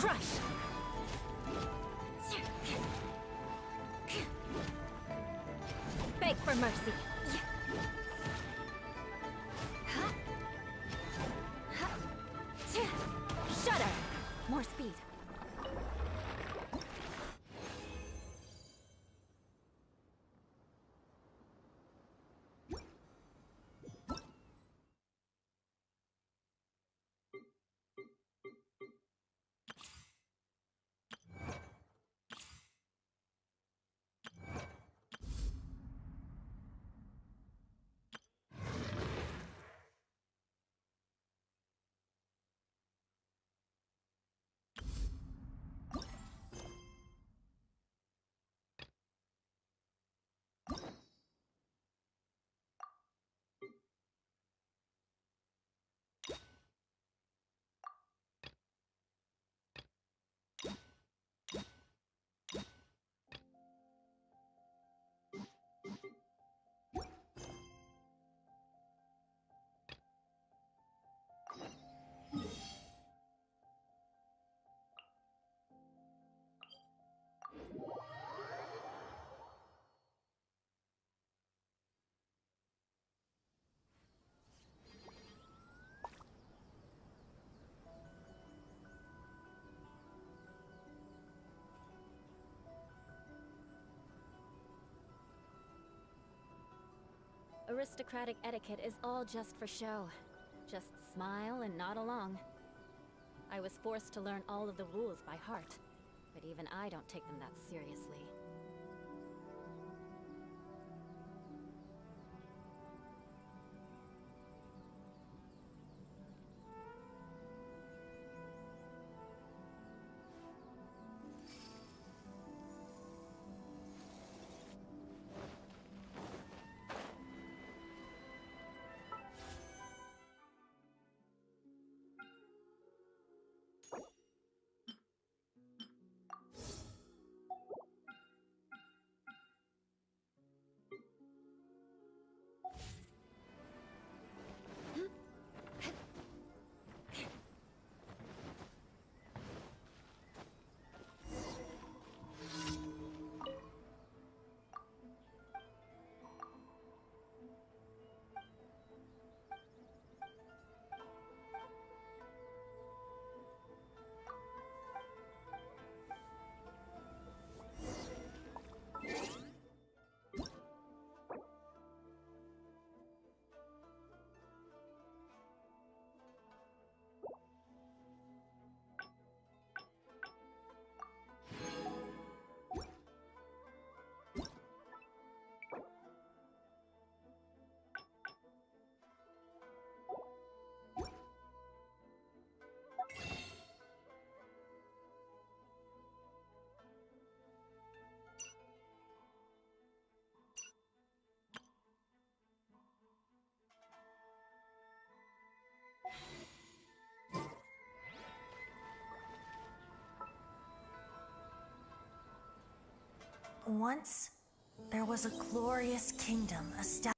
Crush! Beg for mercy. Shudder! More speed. Aristocratic etiquette is all just for show. Just smile and nod along. I was forced to learn all of the rules by heart, but even I don't take them that seriously. Once, there was a glorious kingdom established.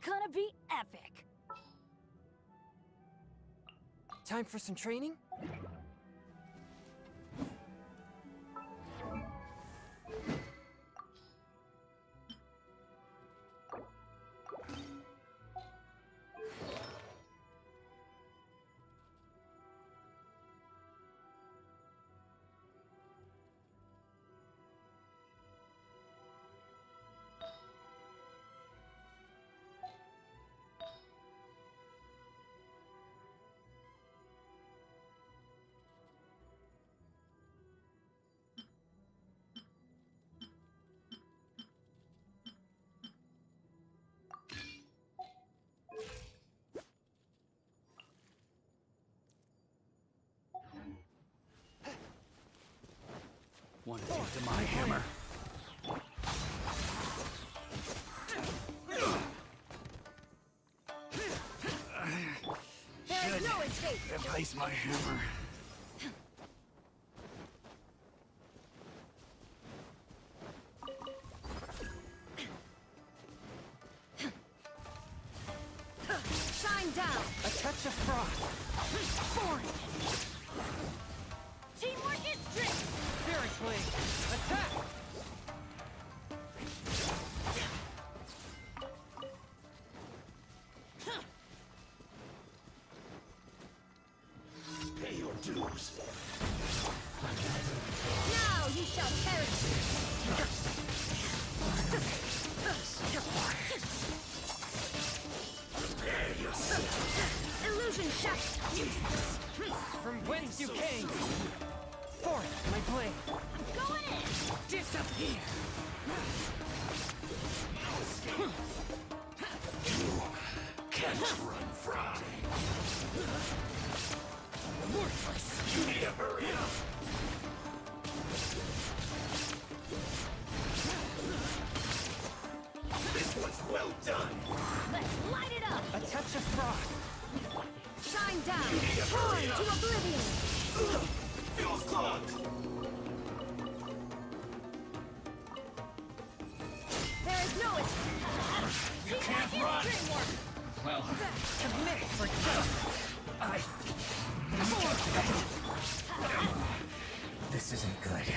Gonna be epic! Time for some training? Want to take to my hammer? There is no escape! Replace my hammer. Shine down! A touch of frost. Foreign! Teamwork is strict! Spirit blade. Attack! Pay your dues. Now you shall perish! Illusion shattered! From whence you came! Forth, my blade! Going in! Disappear! Can't run from. Worthless! You need to hurry up. This was well done. Let's light it up! A touch of frost! Shine down! Torn to oblivion! Feels clogged. There is no escape! You can't run. Well, Submit for justice! this isn't good.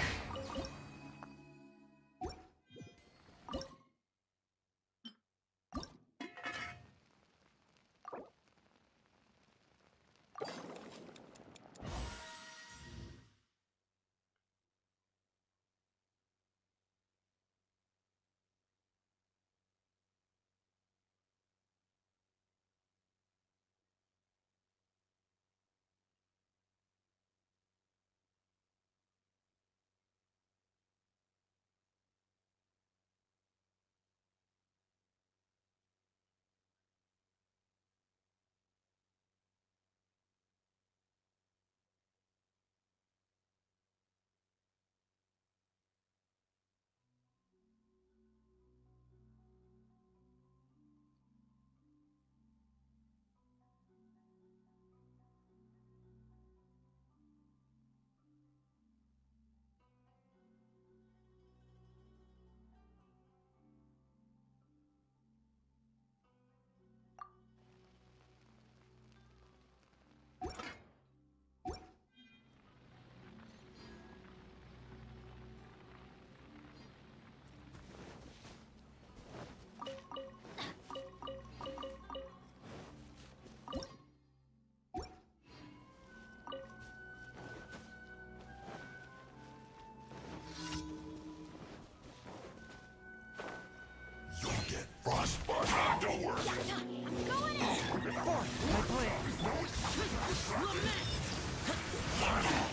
Frostbite afterward. Going in! Forth, my blade!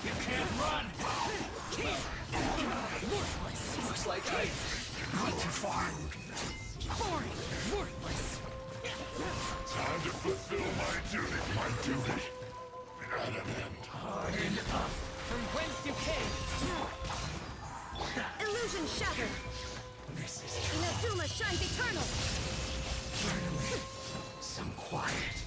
You can't run. Looks like I went too far. Boring! Worthless! Time to fulfill my duty. At an end. Hard enough. From whence you came! Illusion shattered! This is Inazuma shines eternal! finally some quiet.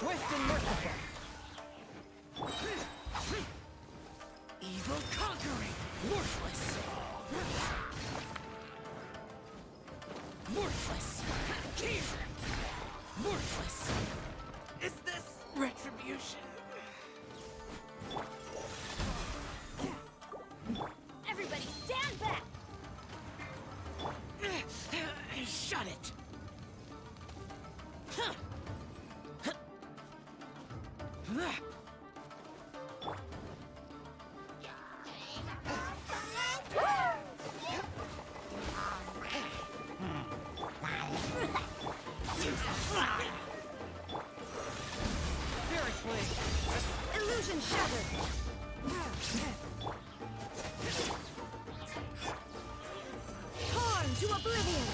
Swift and merciful. Evil conquering. Worthless. Worthless. Worthless. Is this retribution? Everybody stand back! Shut it. Illusion shattered! Torn to oblivion!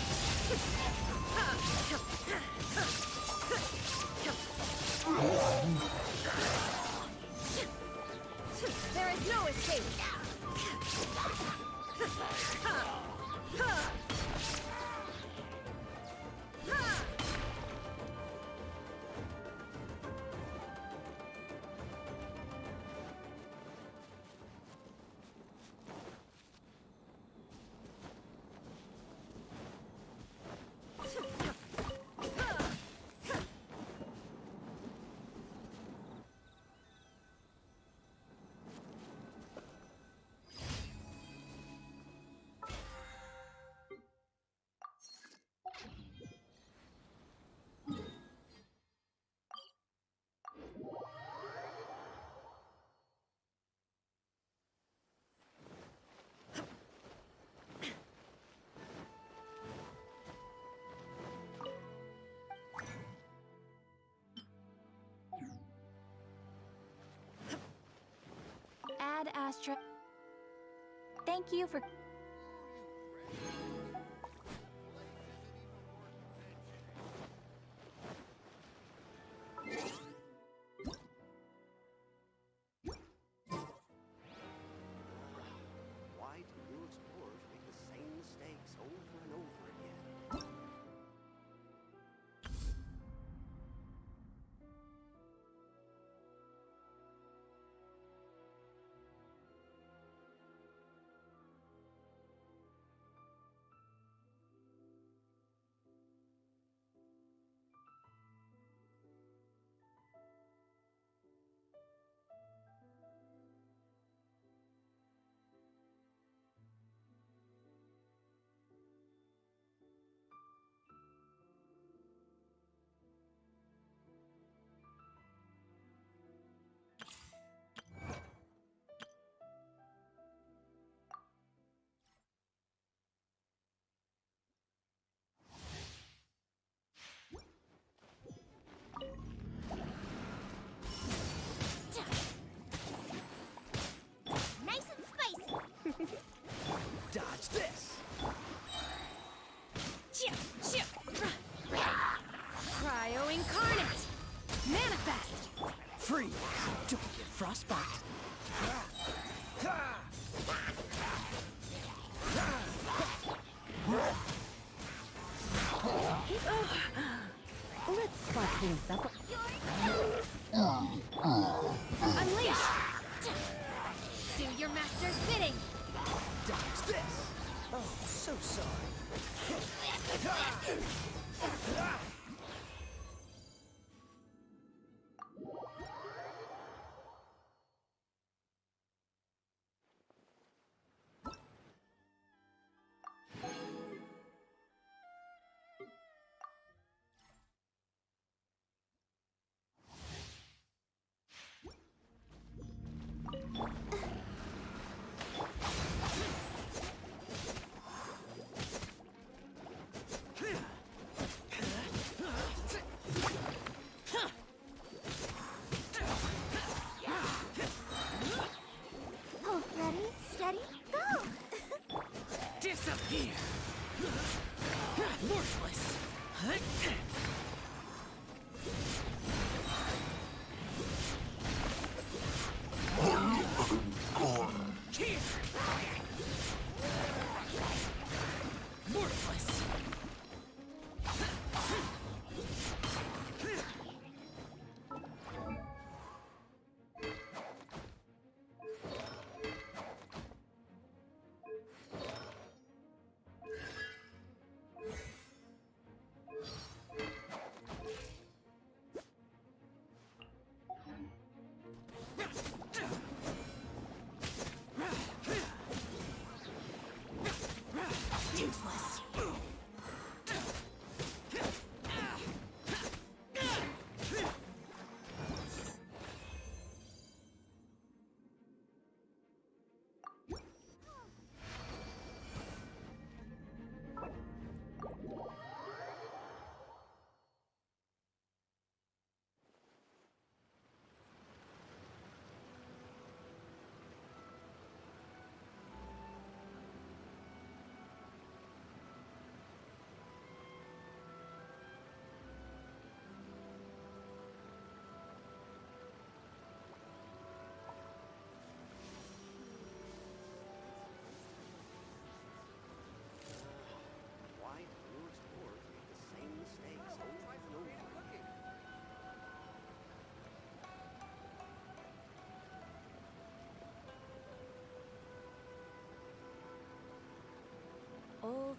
There is no escape! Ad Astra. Thank you for. Why do new explorers make the same mistakes over and over again? Nice and spicy! Dodge this. Cryo incarnate! Manifest! Freeze. Don't get frostbite. Let's spark things up. Unleash! Do your master's bidding! Dodge this. Oh, so sorry.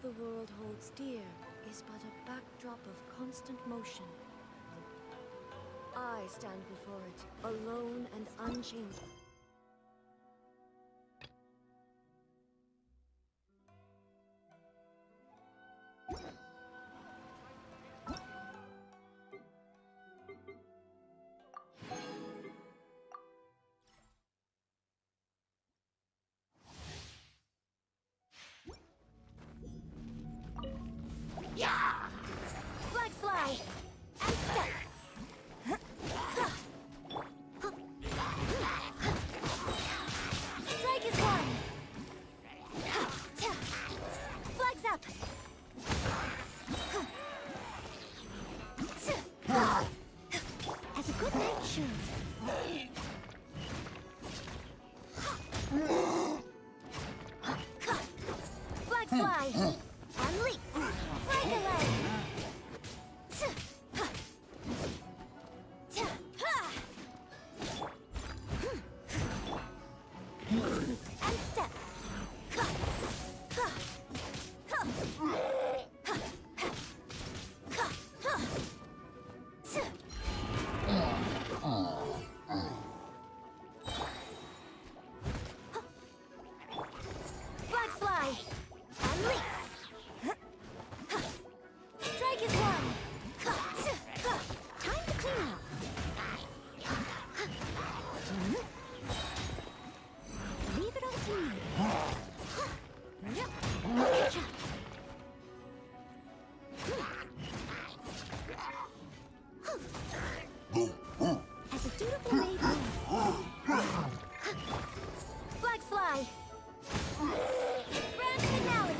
the world holds dear is but a backdrop of constant motion. I stand before it, alone and unchanged. Flags fly! And step! Strike is one! Flags up! As a good night should. Flags fly! And leap! Break a leg! And step! Flags fly! And leap! Strike is one! Time to clean up! Leave it all to me! Gotcha. As a dutiful maid would. Flags fly! Grand finale!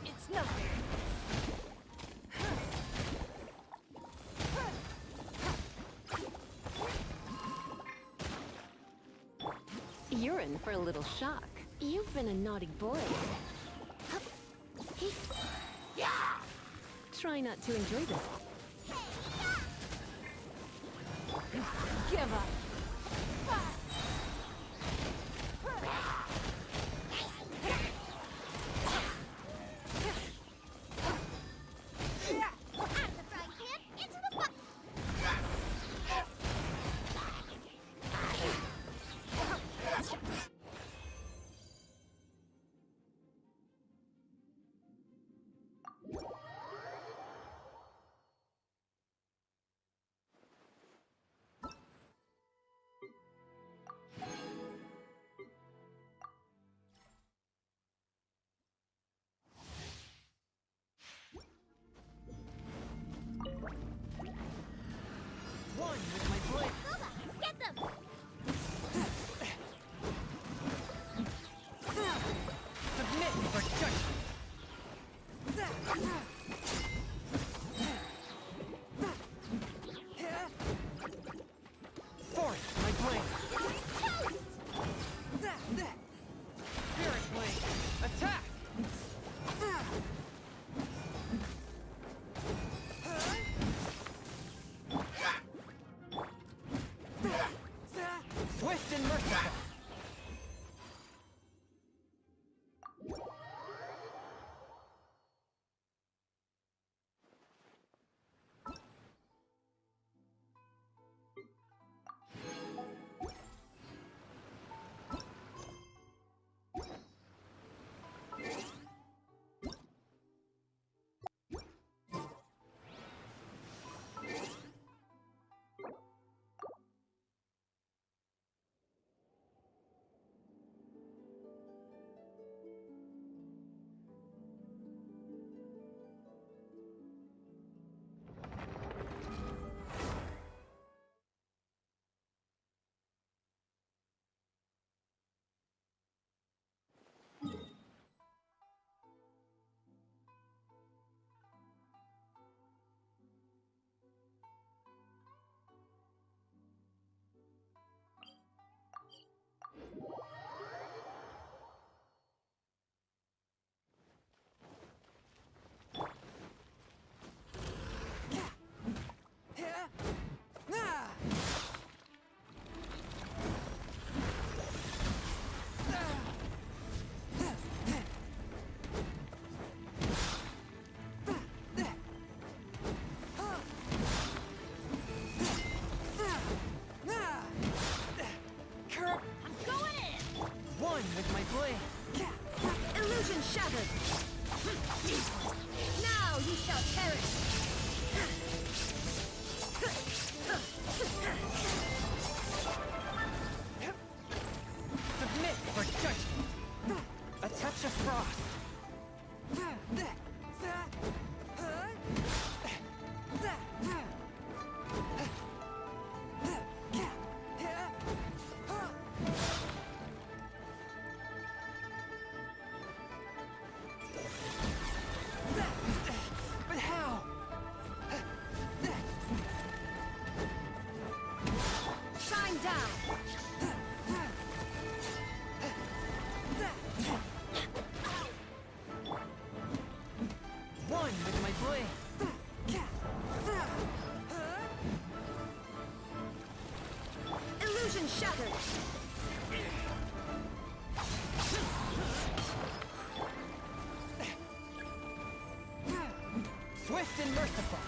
It's nothing. You're in for a little shock. You've been a naughty boy. Try not to enjoy this. Give up! Swift and merciful.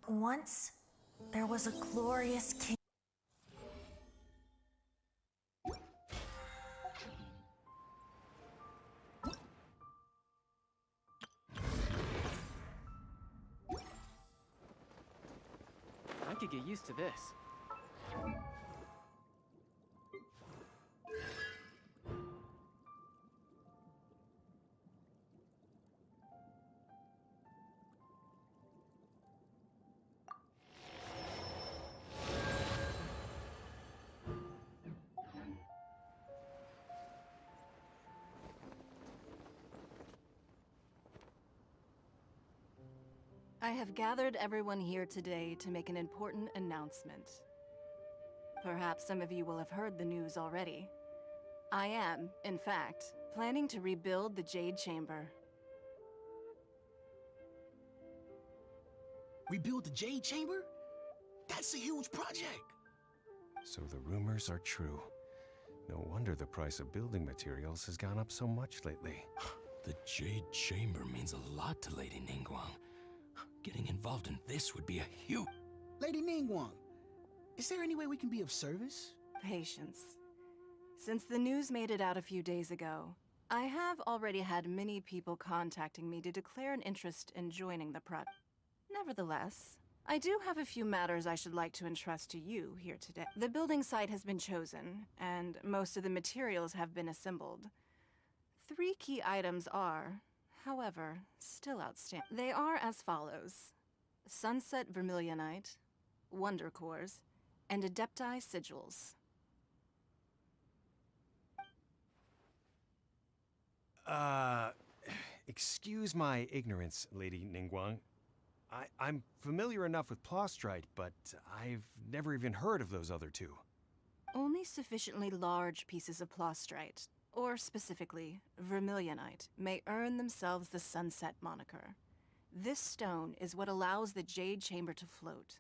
Once, there was a glorious king. I could get used to this. I have gathered everyone here today to make an important announcement. Perhaps some of you will have heard the news already. I am, in fact, planning to rebuild the Jade Chamber. Rebuild the Jade Chamber? That's a huge project. So the rumors are true. No wonder the price of building materials has gone up so much lately. The Jade Chamber means a lot to Lady Ningguang. Getting involved in this would be a huge... Lady Ningguang, is there any way we can be of service? Patience. Since the news made it out a few days ago, I have already had many people contacting me to declare an interest in joining the project. Nevertheless, I do have a few matters I should like to entrust to you here today. The building site has been chosen, and most of the materials have been assembled. 3 key items are, however, still outstanding. They are as follows: Sunset Vermilionite, Wonder Cores, and Adepti Sigils. Excuse my ignorance, Lady Ningguang. I'm familiar enough with Plostrite, but I've never even heard of those other 2. Only sufficiently large pieces of Plostrite, or specifically, Vermilionite, may earn themselves the Sunset moniker. This stone is what allows the Jade Chamber to float.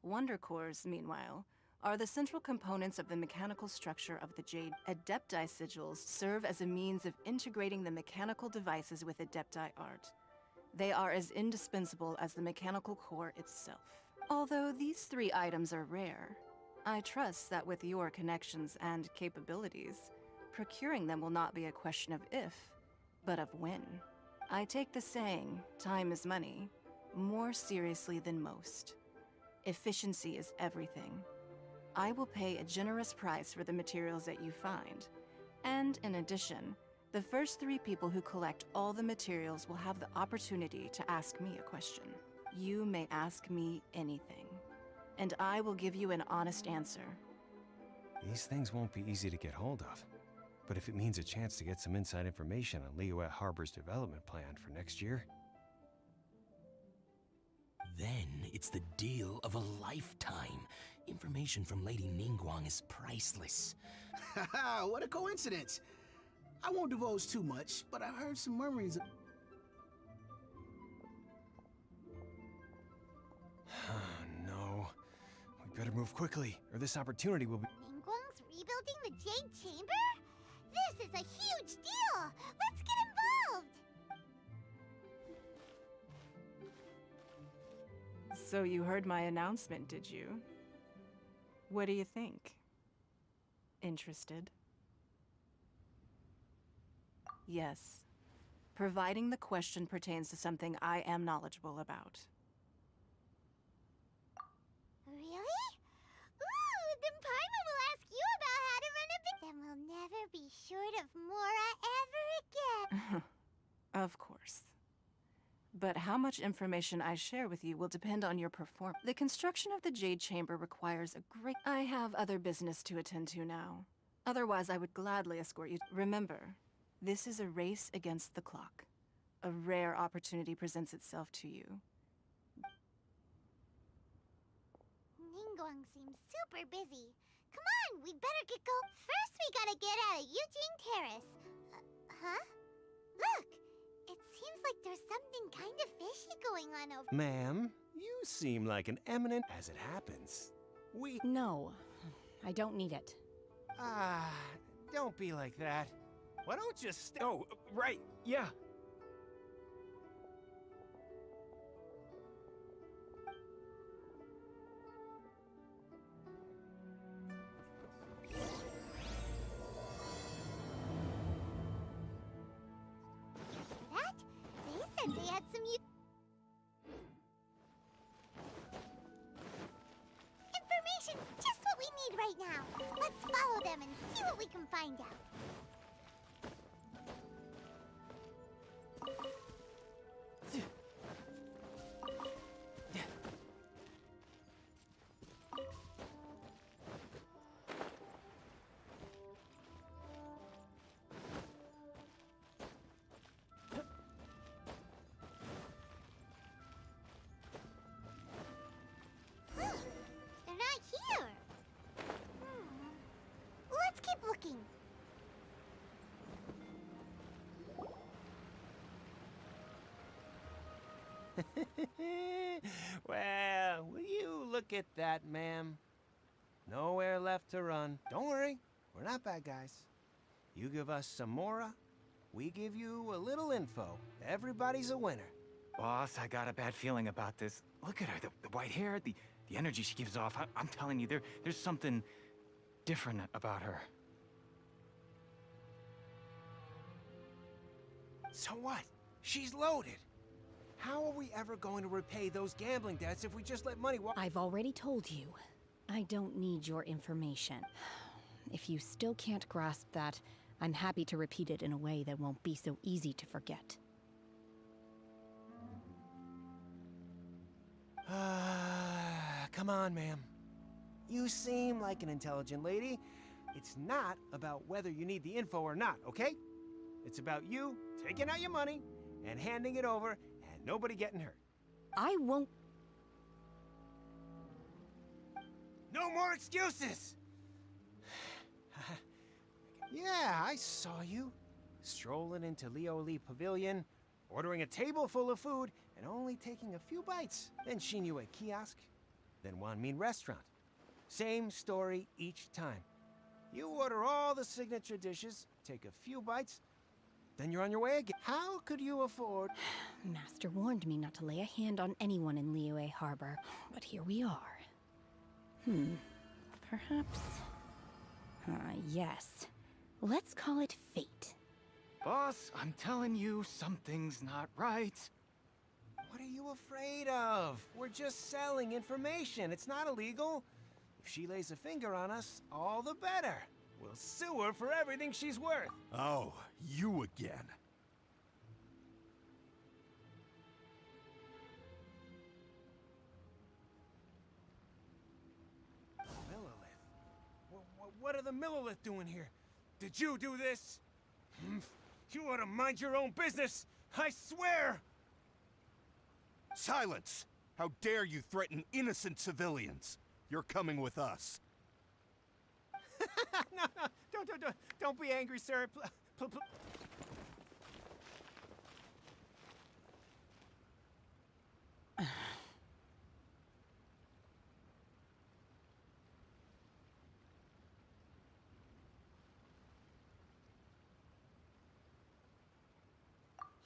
Wonder Cores, meanwhile, are the central components of the mechanical structure of the Jade. Adepti Sigils serve as a means of integrating the mechanical devices with Adepti art. They are as indispensable as the mechanical core itself. Although these 3 items are rare, I trust that with your connections and capabilities, procuring them will not be a question of if, but of when. I take the saying, time is money, more seriously than most. Efficiency is everything. I will pay a generous price for the materials that you find, and in addition, the first 3 people who collect all the materials will have the opportunity to ask me a question. You may ask me anything, and I will give you an honest answer. These things won't be easy to get hold of. But if it means a chance to get some inside information on Liyuet Harbor's development plan for next year... Then it's the deal of a lifetime. Information from Lady Ningguang is priceless. Haha, what a coincidence. I won't divulge too much, but I've heard some murmurings of... No. We better move quickly, or this opportunity will be... Ningguang's rebuilding the Jade Chamber? This is a huge deal! Let's get involved! So you heard my announcement, did you? What do you think? Interested? Yes. Providing the question pertains to something I am knowledgeable about. Really? Ooh, then Paimon will ask you about how to run a bit. Then we'll never be short of Mora ever again. Of course. But how much information I share with you will depend on your performance. The construction of the Jade Chamber requires a great... I have other business to attend to now. Otherwise, I would gladly escort you. Remember, this is a race against the clock. A rare opportunity presents itself to you. Ningguang seems super busy. Come on, we better get go. First, we gotta get out of Eugene Terrace. Huh? Look! It seems like there's something kind of fishy going on over... Ma'am, you seem like an eminent... As it happens, we... No, I don't need it. Don't be like that. Why don't you Oh, right, yeah. That? They said they had some... Information's just what we need right now. Let's follow them and see what we can find out. They're not here. Let's keep looking. Well, will you look at that, ma'am? Nowhere left to run. Don't worry, we're not bad guys. You give us some mora, we give you a little info. Everybody's a winner. Boss, I got a bad feeling about this. Look at her, the white hair, the energy she gives off. I'm telling you, there's something different about her. So what? She's loaded. How are we ever going to repay those gambling debts if we just let money walk? I've already told you. I don't need your information. If you still can't grasp that, I'm happy to repeat it in a way that won't be so easy to forget. Come on, ma'am. You seem like an intelligent lady. It's not about whether you need the info or not, okay? It's about you taking out your money and handing it over and nobody getting hurt. I won't... No more excuses! Yeah, I saw you. Strolling into Lioli Pavilion, ordering a table full of food, and only taking a few bites. Then Shinyu at kiosk, then Wanmin restaurant. Same story each time. You order all the signature dishes, take a few bites, then you're on your way again. How could you afford... Master warned me not to lay a hand on anyone in Liyue Harbor, but here we are. Perhaps... yes. Let's call it fate. Boss, I'm telling you, something's not right. What are you afraid of? We're just selling information. It's not illegal. If she lays a finger on us, all the better. We'll sue her for everything she's worth. Oh, you again. Millilith? What are the Millilith doing here? Did you do this? You ought to mind your own business, I swear! Silence! How dare you threaten innocent civilians? You're coming with us. No, don't be angry, sir.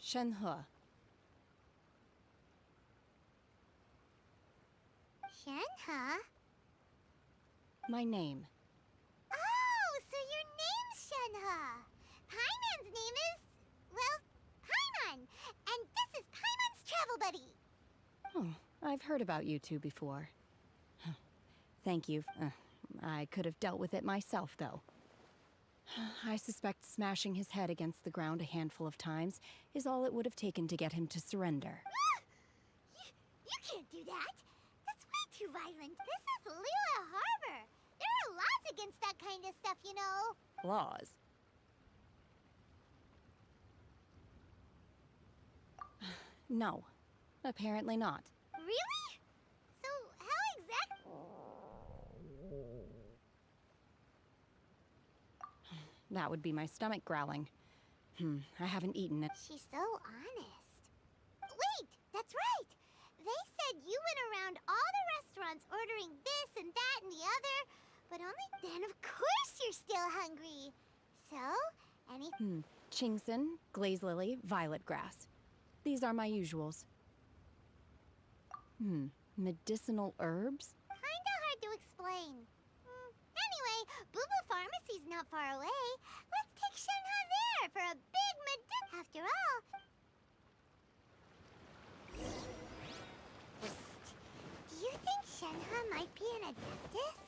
Shenhe. Shenhe? My name. Oh, so your name's Shenhe. Paimon's name is, well, Paimon. And this is Paimon's travel buddy. Oh, I've heard about you two before. Thank you. I could have dealt with it myself, though. I suspect smashing his head against the ground a handful of times is all it would have taken to get him to surrender. You can't do that. That's way too violent. This is Liyue Harbor. There are laws against that kind of stuff, you know. Laws? No. Apparently not. Really? So how exactly... That would be my stomach growling. I haven't eaten it. She's so honest. Wait, that's right. They said you went around all the restaurants ordering this and that and the other, but only then of course you're still hungry. So, any... Chingson, glaze lily, violet grass. These are my usuals. Medicinal herbs? Kinda hard to explain. Anyway, Boo Boo Pharmacy's not far away. Let's take Shenhe there for a big After all... Do you think Shenhe might be an adeptus?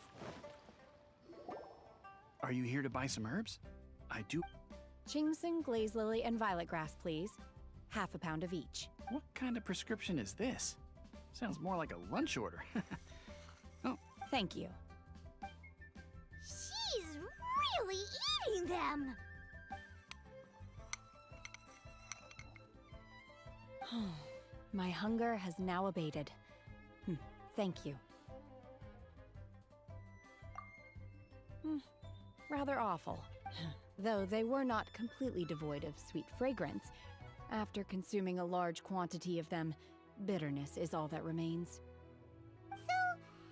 Are you here to buy some herbs? I do... Chingson, glaze lily, and violet grass, please. Half a pound of each. What kind of prescription is this? Sounds more like a lunch order. Oh. Thank you. She's really eating them! My hunger has now abated. Thank you. Rather awful. Though they were not completely devoid of sweet fragrance. After consuming a large quantity of them, Bitterness is all that remains. So,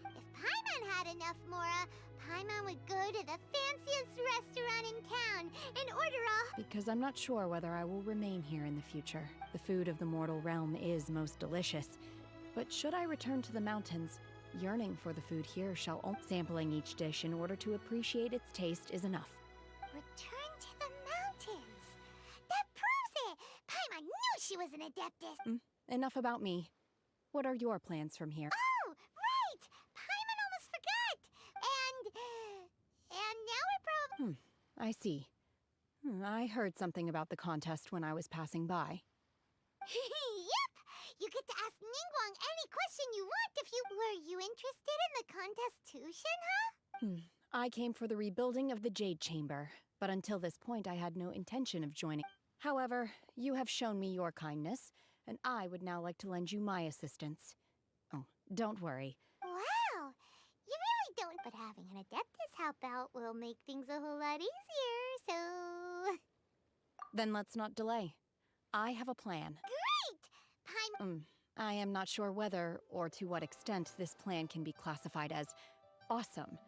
if Paimon had enough mora, Paimon would go to the fanciest restaurant in town and order a... Because I'm not sure whether I will remain here in the future. The food of the mortal realm is most delicious. But should I return to the mountains, yearning for the food here shall sampling each dish in order to appreciate its taste is enough. Return to the mountains. That proves it! Paimon knew she was an adeptus. Enough about me. What are your plans from here? Oh, right! Paimon almost forgot! And now we're probably... I see. I heard something about the contest when I was passing by. Yep! You get to ask Ningguang any question you want if you... Were you interested in the contest too, Shinha? I came for the rebuilding of the Jade Chamber, but until this point I had no intention of joining. However, you have shown me your kindness, and I would now like to lend you my assistance. Oh, don't worry. Wow! You really don't... But having an adeptus help out will make things a whole lot easier, so... Then let's not delay. I have a plan. Great! I am not sure whether or to what extent this plan can be classified as awesome.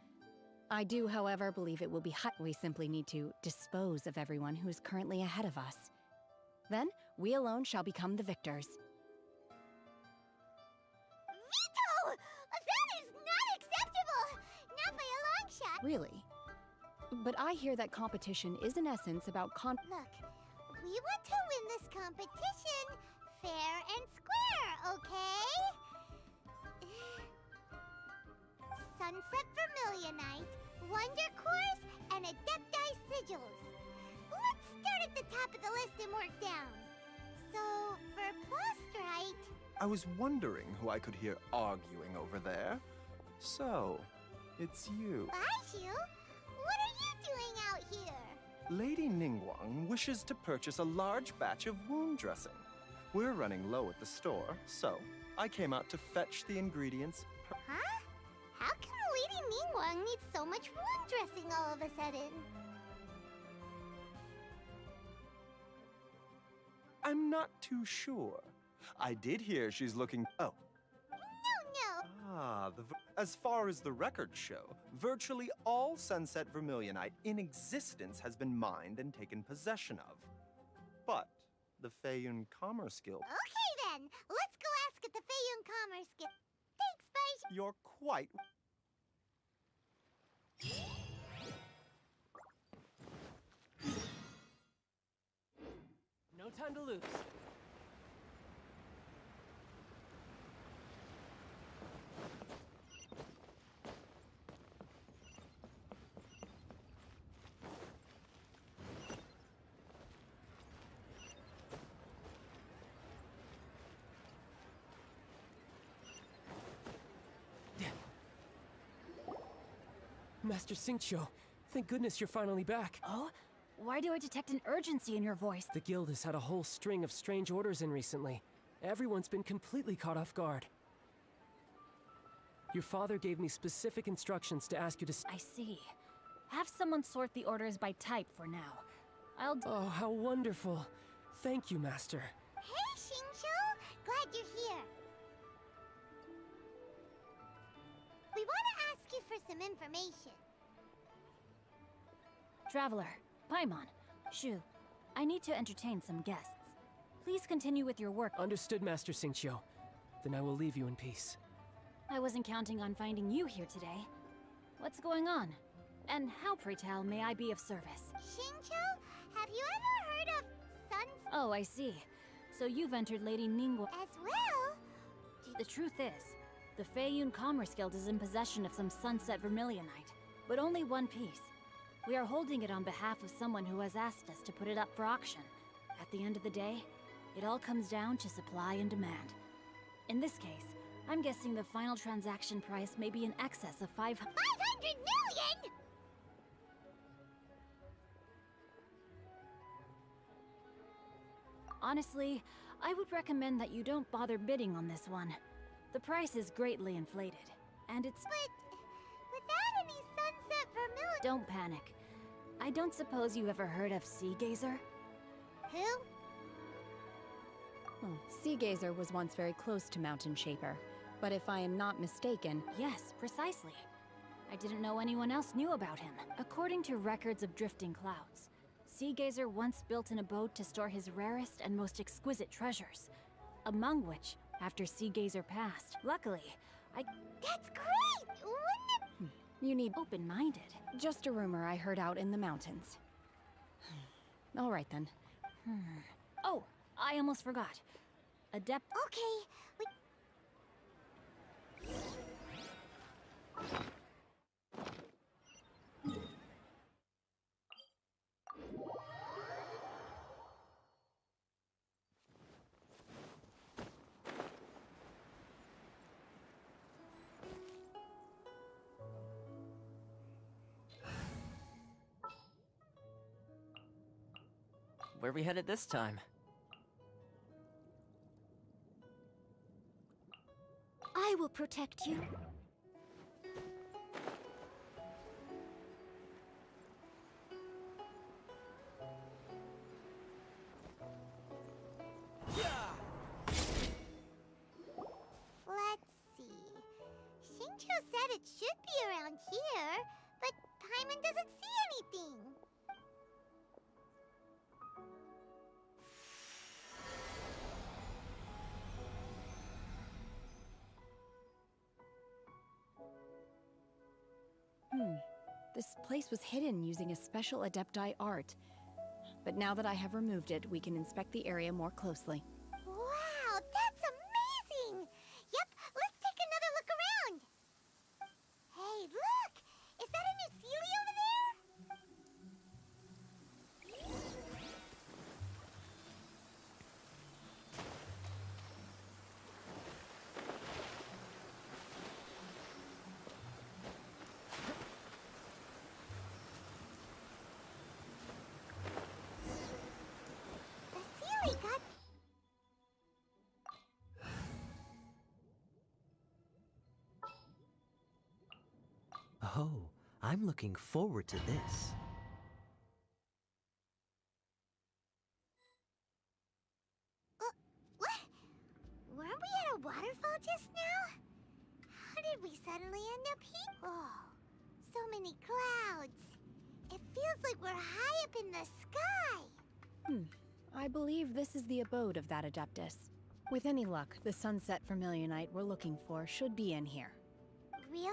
I do, however, believe it will be we simply need to dispose of everyone who is currently ahead of us. Then, we alone shall become the victors. Veto! That is not acceptable! Not by a long shot! Really? But I hear that competition is in essence about Look, we want to win this competition fair and square, okay? Sunset Vermilionite, Wonder Cores, and Adepti Sigils. Let's start at the top of the list and work down. So, for Plastrite... I was wondering who I could hear arguing over there. So, it's you. Baiju? What are you doing out here? Lady Ningguang wishes to purchase a large batch of wound dressing. We're running low at the store, so I came out to fetch the ingredients. Huh? How come Lady Ningguang needs so much wound dressing all of a sudden? I'm not too sure. I did hear she's looking... Oh. No. As far as the records show, virtually all Sunset Vermilionite in existence has been mined and taken possession of. But the Feiyun Commerce Guild... Okay then, let's go ask at the Feiyun Commerce Guild. Thanks, Baiju. You're quite... No time to lose. Master Xingqiu, thank goodness you're finally back. Oh? Why do I detect an urgency in your voice? The guild has had a whole string of strange orders in recently. Everyone's been completely caught off guard. Your father gave me specific instructions to ask you to... I see. Have someone sort the orders by type for now. Oh, how wonderful. Thank you, Master. Hey, Xingqiu! Glad you're here. We want to ask you for some information. Traveler, Paimon, Shu, I need to entertain some guests. Please continue with your work. Understood, Master Xingqiu. Then I will leave you in peace. I wasn't counting on finding you here today. What's going on? And how, pray tell, may I be of service? Xingqiu, have you ever heard of Oh, I see. So you've entered Lady Ningguang. As well? The truth is, the Feiyun Commerce Guild is in possession of some Sunset Vermilionite, but only one piece. We are holding it on behalf of someone who has asked us to put it up for auction. At the end of the day, it all comes down to supply and demand. In this case, I'm guessing the final transaction price may be in excess of 500 million?! Honestly, I would recommend that you don't bother bidding on this one. The price is greatly inflated, and it's... But without any Sunset Vermilion... Don't panic. I don't suppose you ever heard of Sea Gazer? Who? Sea Gazer was once very close to Mountain Shaper, but if I am not mistaken... Yes, precisely. I didn't know anyone else knew about him. According to records of drifting clouds, Sea Gazer once built an abode to store his rarest and most exquisite treasures, among which, after Sea Gazer passed, luckily, That's great! Wouldn't it... You need... open-minded. Just a rumor I heard out in the mountains. All right, then. Oh, I almost forgot. Adept... Okay, Where we headed this time? I will protect you. let's see. Shinjo said it should be around here, but Paimon doesn't see anything. This place was hidden using a special Adepti art. But now that I have removed it, we can inspect the area more closely. Wow, that's amazing! Yep, let's take another look around. Hey, look! Is that a new Sealy over there? The Sealy got... Oh, I'm looking forward to this. What? Weren't we at a waterfall just now? How did we suddenly end up here? Oh, so many clouds. It feels like we're high up in the sky. I believe this is the abode of that Adeptus. With any luck, the Sunset Vermilionite we're looking for should be in here. Really?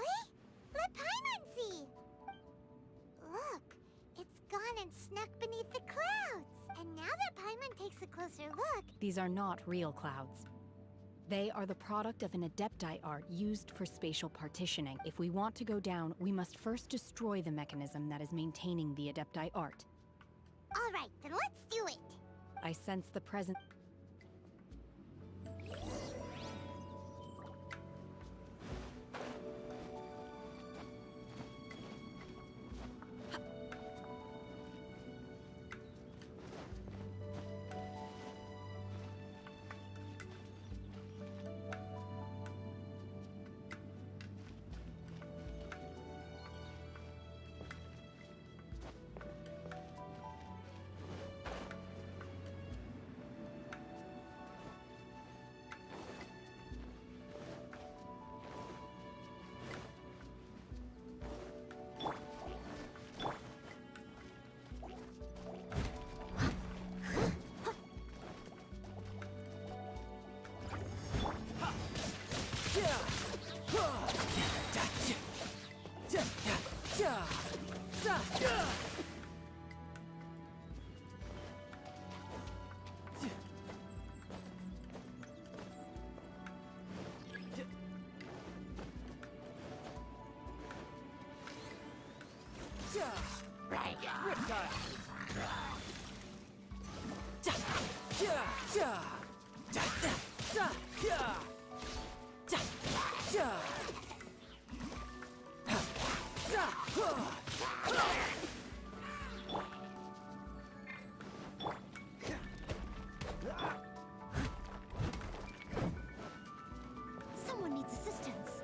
Let Paimon see! Look, it's gone and snuck beneath the clouds. And now that Paimon takes a closer look... These are not real clouds. They are the product of an Adepti art used for spatial partitioning. If we want to go down, we must first destroy the mechanism that is maintaining the Adepti art. All right, then let's do it. I sense the presence... Someone needs assistance.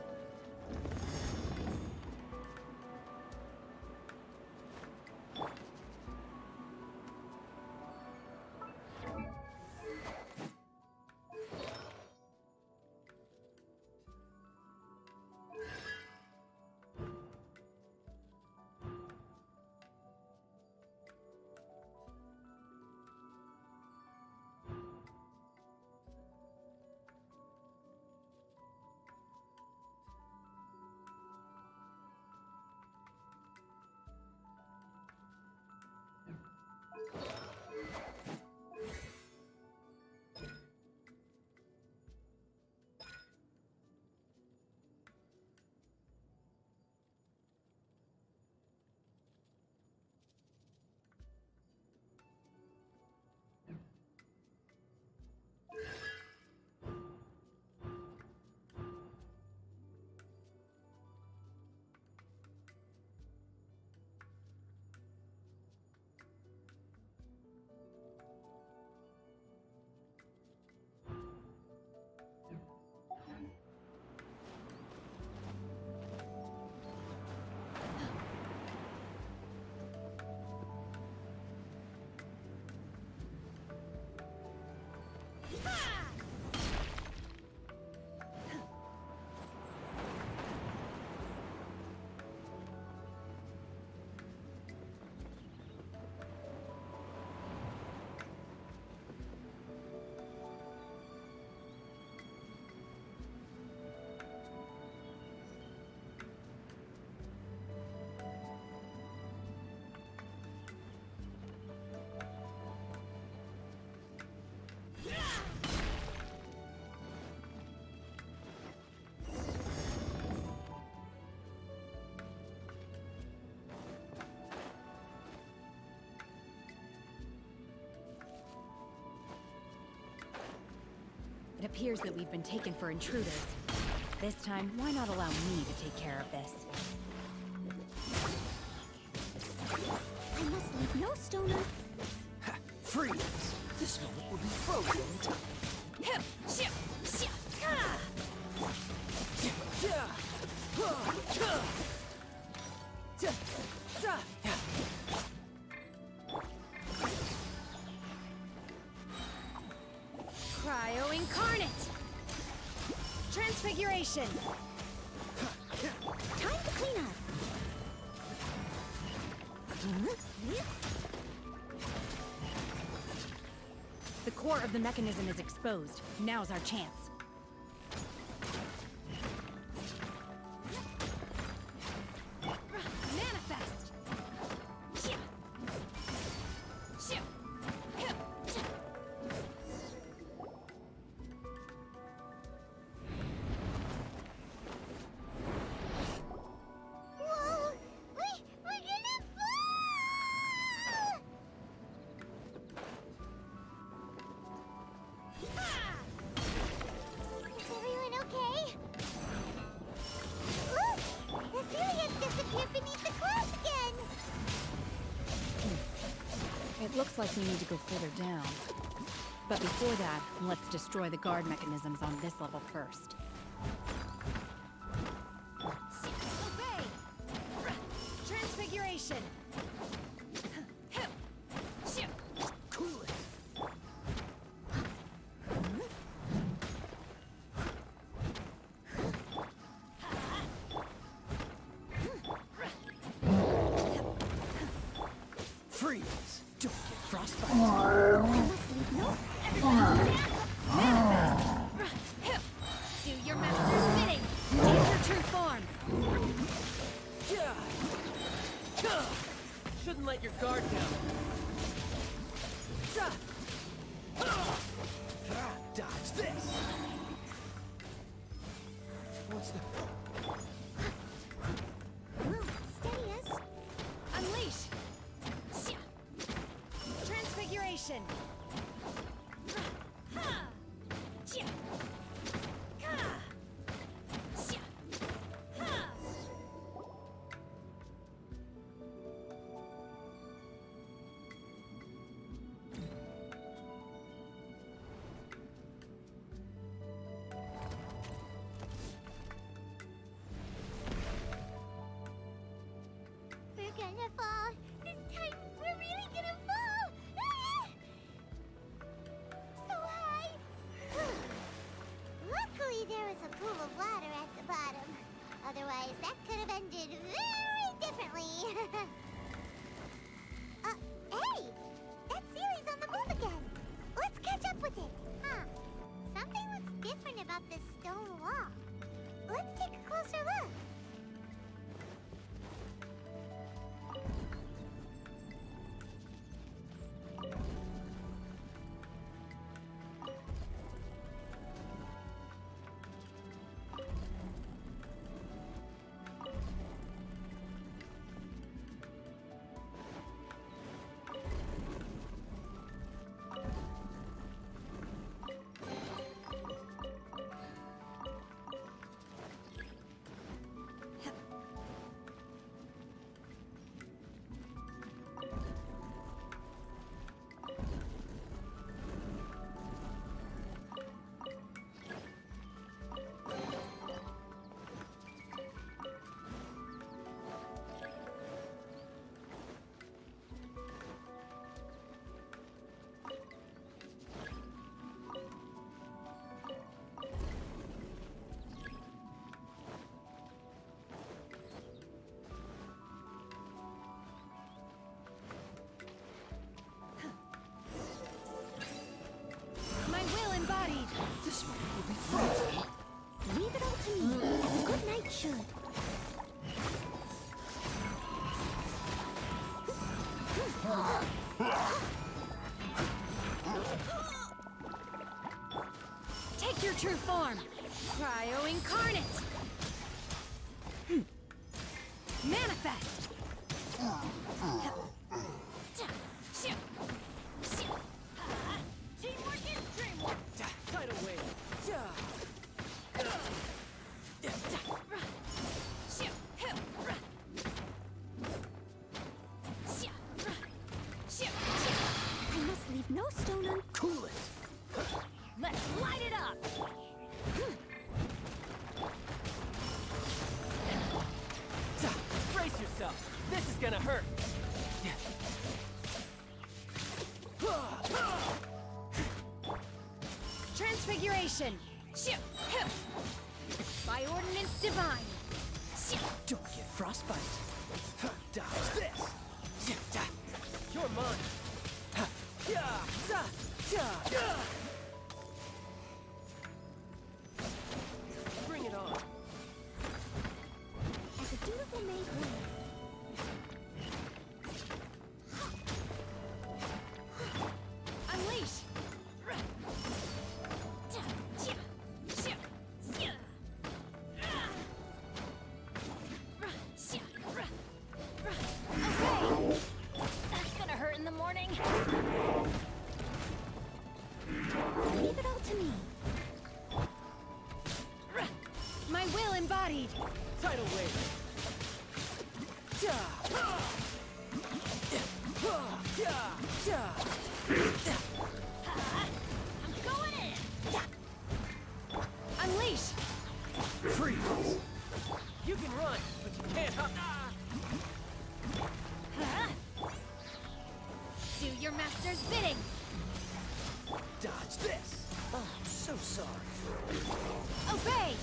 appears that we've been taken for intruders. This time, why not allow me to take care of this? I must leave no stone un- Ha! Freeze! This moment will be frozen in time. Cryo Incarnate! Transfiguration! Time to clean up. The core of the mechanism is exposed. Now's our chance. Manifest! Whoa! We're gonna fall! Is everyone okay? Look! The ceiling disappeared beneath the clouds again! It looks like we need to go further down. But before that, let's destroy the guard mechanisms on this level first. Obey! Transfiguration! Cool it. Freeze! Don't get frostbite. I must leave no... Do your master's bidding! Take your true form! Shouldn't let your guard down. Dodge this! What's the... Steady us. Unleash! Transfiguration! We're gonna fall. This time, we're really gonna fall. Ah! So high. Luckily, there was a pool of water at the bottom. Otherwise, that could have ended very differently. Hey! That ceiling's on the move again. Let's catch up with it. Huh. Something looks different about this stone wall. Let's take a closer look. My will embodied! This moment will be frozen. Leave it all to me, as a good knight should. Take your true form! Cryo Incarnate! Manifest! Teamwork is dreamwork! Tidal wave. No stone on... Cool it! Let's light it up! Brace yourself! This is gonna hurt! Transfiguration! By ordinance divine! Don't get frostbite! Dodge this! You're mine! Bring it on! As a dutiful maid woman, Unleash! Okay! That's gonna hurt in the morning. leave it all to me. My will embodied! Tidal wave! I'm going in! Unleash! Freeze! You can run, but you can't hop. Do your master's bidding! Dodge this! Oh, I'm so sorry. Obey!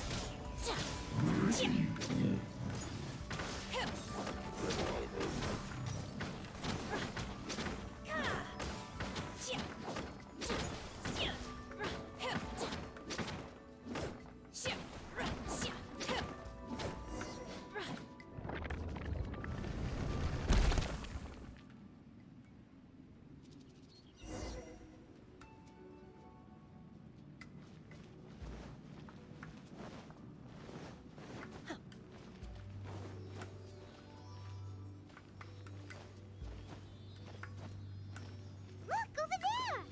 Look, over there!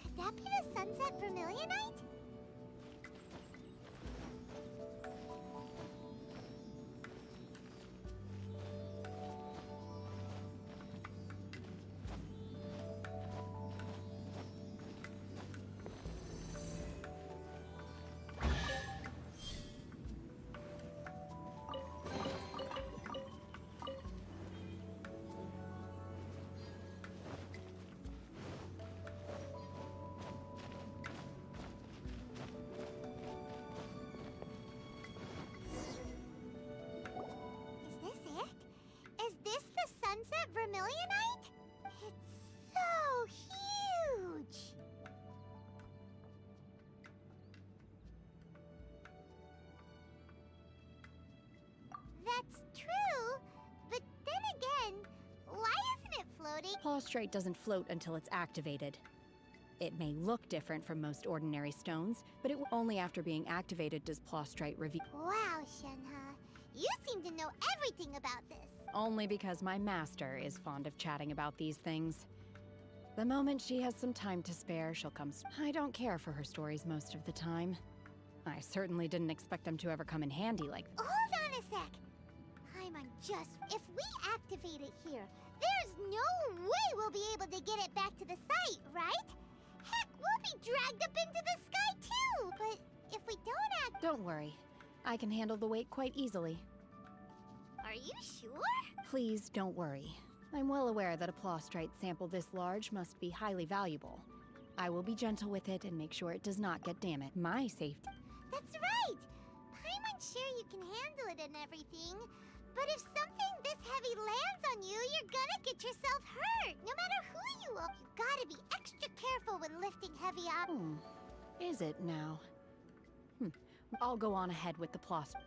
Could that be the Sunset Vermilionite? Is this it? Is this the Sunset Vermilionite? It's so huge! That's true, but then again, why isn't it floating? Plaustrite doesn't float until it's activated. It may look different from most ordinary stones, but only after being activated does Plaustrite reveal. Wow, Shenhe. You seem to know everything about this. Only because my master is fond of chatting about these things. The moment she has some time to spare, she'll come. I don't care for her stories most of the time. I certainly didn't expect them to ever come in handy like Hold on a sec. Paimon just... If we activate it here, there's no way we'll be able to get it back to the site, right? Heck, we'll be dragged up into the sky too! But if we don't Don't worry. I can handle the weight quite easily. Are you sure? Please don't worry. I'm well aware that a Plaustrite sample this large must be highly valuable. I will be gentle with it and make sure it does not get damaged. My safety. That's right! Paimon's sure you can handle it and everything, but if something this heavy lands on you, you're gonna get yourself hurt, no matter who you are. You gotta be extra careful when lifting heavy objects. Is it now? I'll go on ahead with the Plaustrite.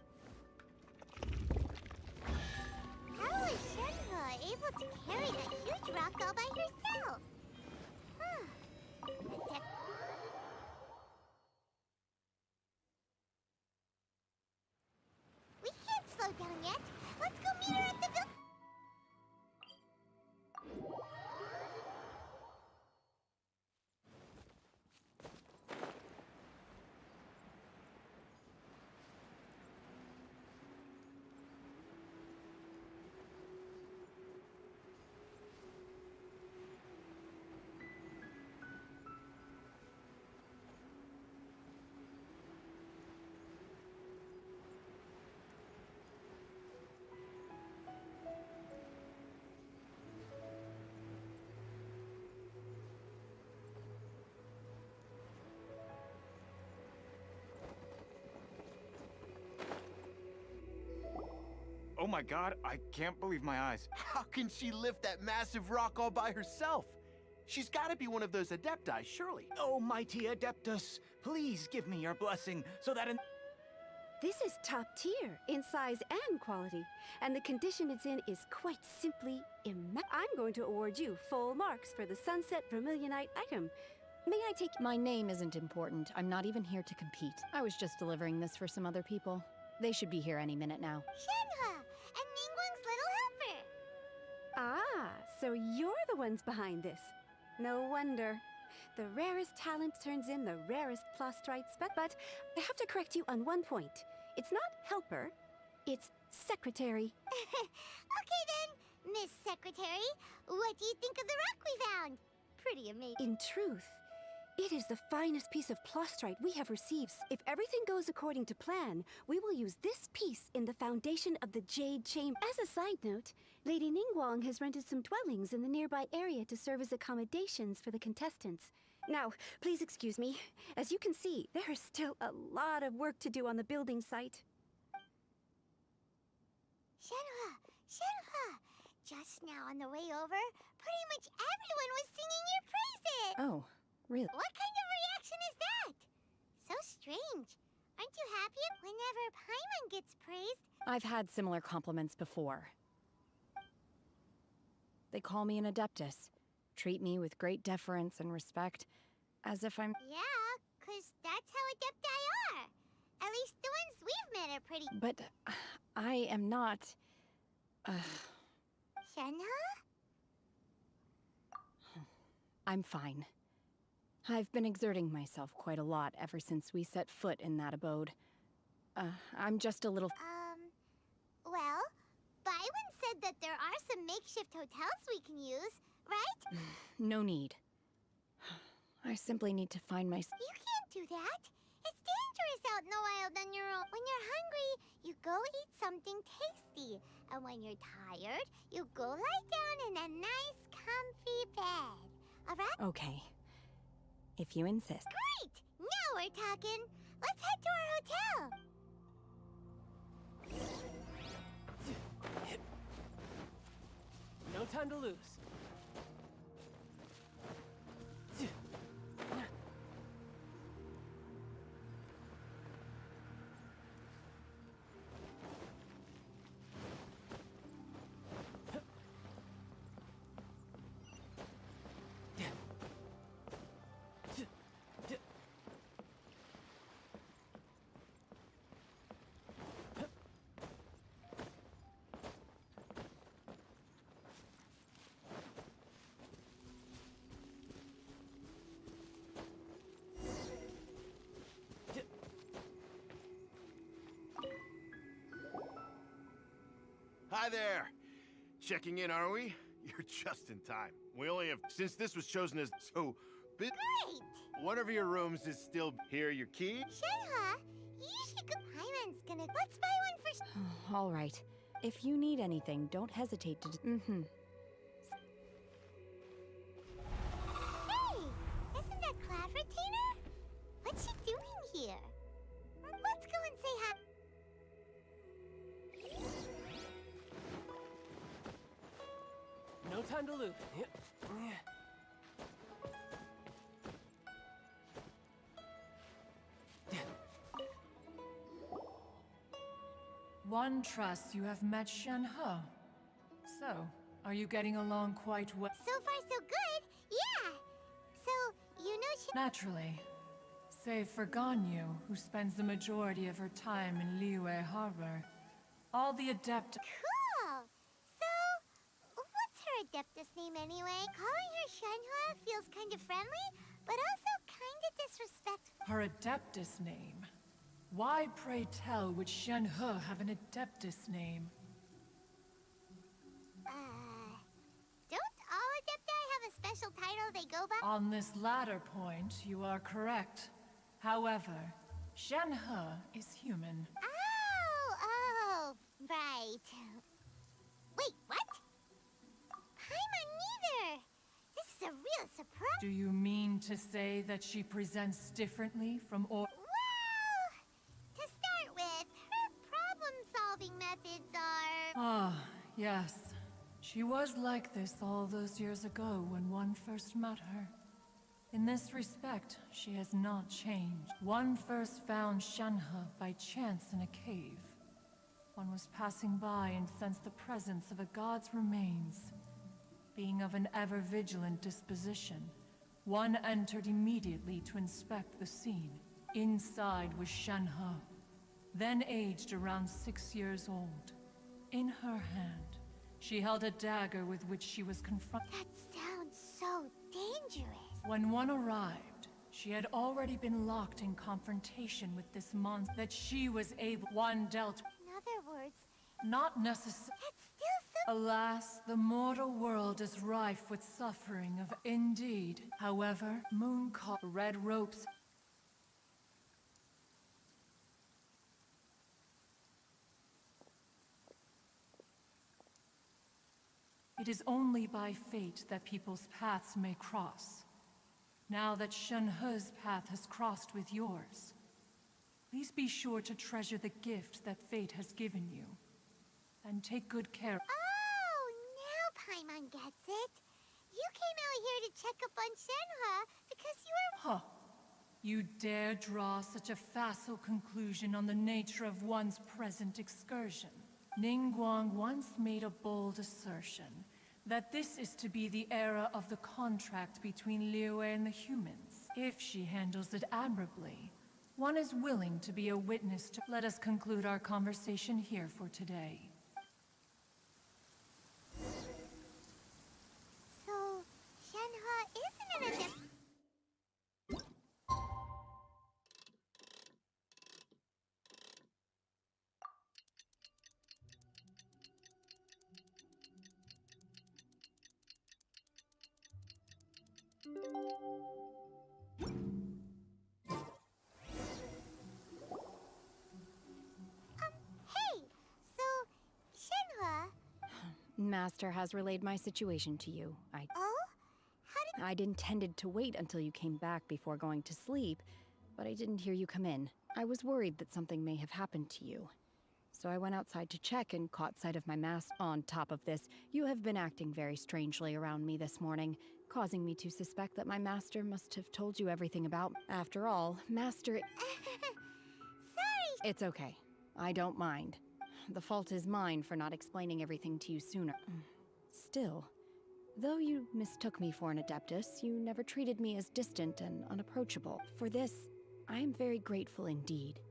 How is Shenhe able to carry that huge rock all by herself? We can't slow down yet. Let's go meet her at the building. Oh my god, I can't believe my eyes. How can she lift that massive rock all by herself? She's gotta be one of those Adepti, surely. Oh, mighty Adeptus, please give me your blessing so that in... This is top tier in size and quality, and the condition it's in is quite simply I'm going to award you full marks for the Sunset Vermilionite item. May I take... My name isn't important. I'm not even here to compete. I was just delivering this for some other people. They should be here any minute now. Shenhe, and Ningguang's little helper. Ah, so you're the ones behind this. No wonder. The rarest talent turns in the rarest Plostrite but I have to correct you on one point. It's not helper, it's secretary. Okay then, Miss Secretary, what do you think of the rock we found? Pretty amazing. In truth, it is the finest piece of Plostrite we have received. If everything goes according to plan, we will use this piece in the foundation of the Jade Chamber. As a side note, Lady Ningguang has rented some dwellings in the nearby area to serve as accommodations for the contestants. Now, please excuse me. As you can see, there is still a lot of work to do on the building site. Shenhe, just now on the way over, pretty much everyone was singing your praises. Oh, really? What kind of reaction is that? So strange. Aren't you happy whenever Paimon gets praised? I've had similar compliments before. They call me an Adeptus, treat me with great deference and respect, as if I'm... Yeah, 'cause that's how Adepti are. At least the ones we've met are pretty... But I am not... Shenhe? I'm fine. I've been exerting myself quite a lot ever since we set foot in that abode. I'm just a little... Well, Byron said that there are some makeshift hotels we can use, right? No need. I simply need to find my... You can't do that. It's dangerous out in the wild on your own. When you're hungry, you go eat something tasty. And when you're tired, you go lie down in a nice, comfy bed. Alright? Okay. If you insist. Great! Now we're talking. Let's head to our hotel. No time to lose. Hi there. Checking in, are we? You're just in time. We only have... Since this was chosen as so... Great! One of your rooms is still here. Your key? Shenhe, you should go... Paimon's gonna... Let's buy one for... All right. If you need anything, don't hesitate to... Hey! Isn't that Cloud Retainer? What's she doing here? Let's go and say hi... No time to lose. One trusts you have met Shenhe. So, are you getting along quite well? So far, so good. Yeah. So, you know she... Naturally. Save for Ganyu, who spends the majority of her time in Liyue Harbor. All the adept... Cool. So, what's her Adeptus name anyway? Calling her Shenhe feels kind of friendly, but also kind of disrespectful. Her Adeptus name. Why, pray tell, would Shenhe have an Adeptus name? Don't all Adepti have a special title they go by? On this latter point, you are correct. However, Shenhe is human. Oh, right. Wait, what? Paimon neither. This is a real surprise. Do you mean to say that she presents differently from all... Well, to start with, her problem-solving methods are... Yes. She was like this all those years ago when one first met her. In this respect, she has not changed. One first found Shenhe by chance in a cave. One was passing by and sensed the presence of a god's remains. Being of an ever-vigilant disposition, one entered immediately to inspect the scene. Inside was Shenhe, then aged around 6 years old. In her hand, she held a dagger with which she was confronted. That sounds so dangerous. When one arrived, she had already been locked in confrontation with this monster that she was able. One dealt. In other words, Not necessarily. that's still so. Alas, the mortal world is rife with suffering of indeed. However, moon caught red ropes. It is only by fate that people's paths may cross. Now that Shenhe's path has crossed with yours, please be sure to treasure the gift that fate has given you. And take good care. Oh, now Paimon gets it. You came out here to check up on Shenhe because you were... Huh. You dare draw such a facile conclusion on the nature of one's present excursion. Ningguang once made a bold assertion that this is to be the era of the contract between Liyue and the humans. If she handles it admirably, one is willing to be a witness to... Let us conclude our conversation here for today. So, Shenhe isn't an adept. Hey! So, Shenhe... Master has relayed my situation to you. Oh? I'd intended to wait until you came back before going to sleep, but I didn't hear you come in. I was worried that something may have happened to you. So I went outside to check and caught sight of my mask. On top of this, you have been acting very strangely around me this morning, causing me to suspect that my master must have told you everything about... After all, Master... Sorry! It's okay. I don't mind. The fault is mine for not explaining everything to you sooner. Still, though you mistook me for an Adeptus, you never treated me as distant and unapproachable. For this, I am very grateful indeed.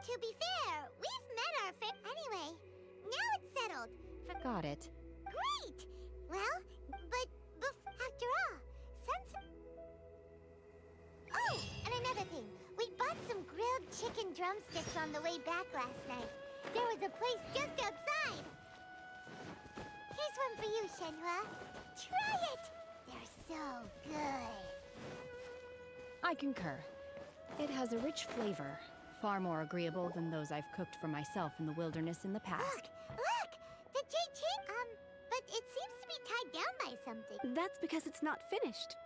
To be fair, we've met our Anyway, now it's settled. Got it. Great! Well, but after all, since... Oh, and another thing. We bought some grilled chicken drumsticks on the way back last night. There was a place just outside. Here's one for you, Shenhe. Try it! They're so good. I concur. It has a rich flavor, far more agreeable than those I've cooked for myself in the wilderness in the past. Look! The jade chain... but it seems to be tied down by something. That's because it's not finished.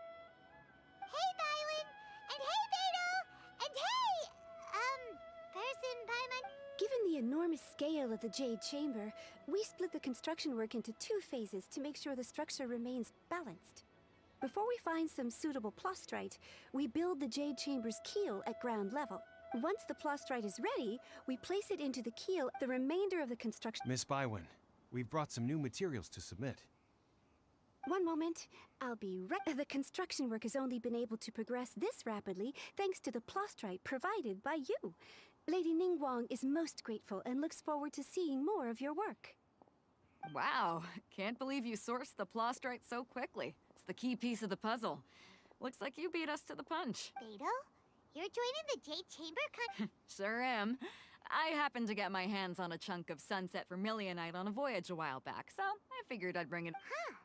Hey, Bywin! And hey, Beidou! And hey! Person Paimon... Given the enormous scale of the Jade Chamber, we split the construction work into 2 phases to make sure the structure remains balanced. Before we find some suitable plastrite, we build the Jade Chamber's keel at ground level. Once the plastrite is ready, we place it into the keel. The remainder of the construction... Miss Bywin, we've brought some new materials to submit. One moment. I'll be right... The construction work has only been able to progress this rapidly thanks to the plastrite provided by you. Lady Ningguang is most grateful and looks forward to seeing more of your work. Wow, can't believe you sourced the plastrite so quickly. It's the key piece of the puzzle. Looks like you beat us to the punch. Beidou? You're joining the Jade Chamber Sure am. I happened to get my hands on a chunk of sunset vermilionite on a voyage a while back, so I figured I'd bring it. Huh.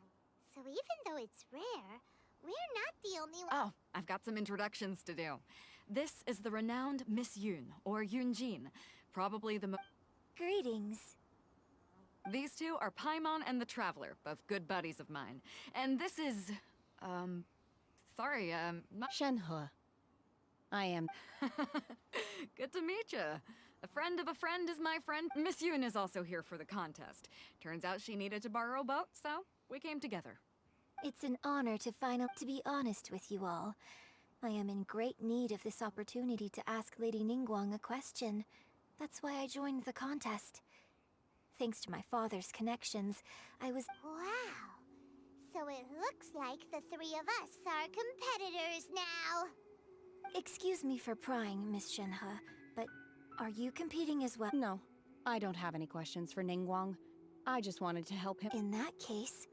So even though it's rare, we're not the only one. Oh, I've got some introductions to do. This is the renowned Miss Yun, or Yunjin, probably the Greetings. These two are Paimon and the Traveler, both good buddies of mine. And this is, not... Shenhe. I am... Good to meet you. A friend of a friend is my friend. Miss Yoon is also here for the contest. Turns out she needed to borrow a boat, so we came together. It's an honor to be honest with you all. I am in great need of this opportunity to ask Lady Ningguang a question. That's why I joined the contest. Thanks to my father's connections, I was— Wow. So it looks like the three of us are competitors now. Excuse me for prying, Miss Shenhe, but are you competing as well? No, I don't have any questions for Ningguang. I just wanted to help him. In that case,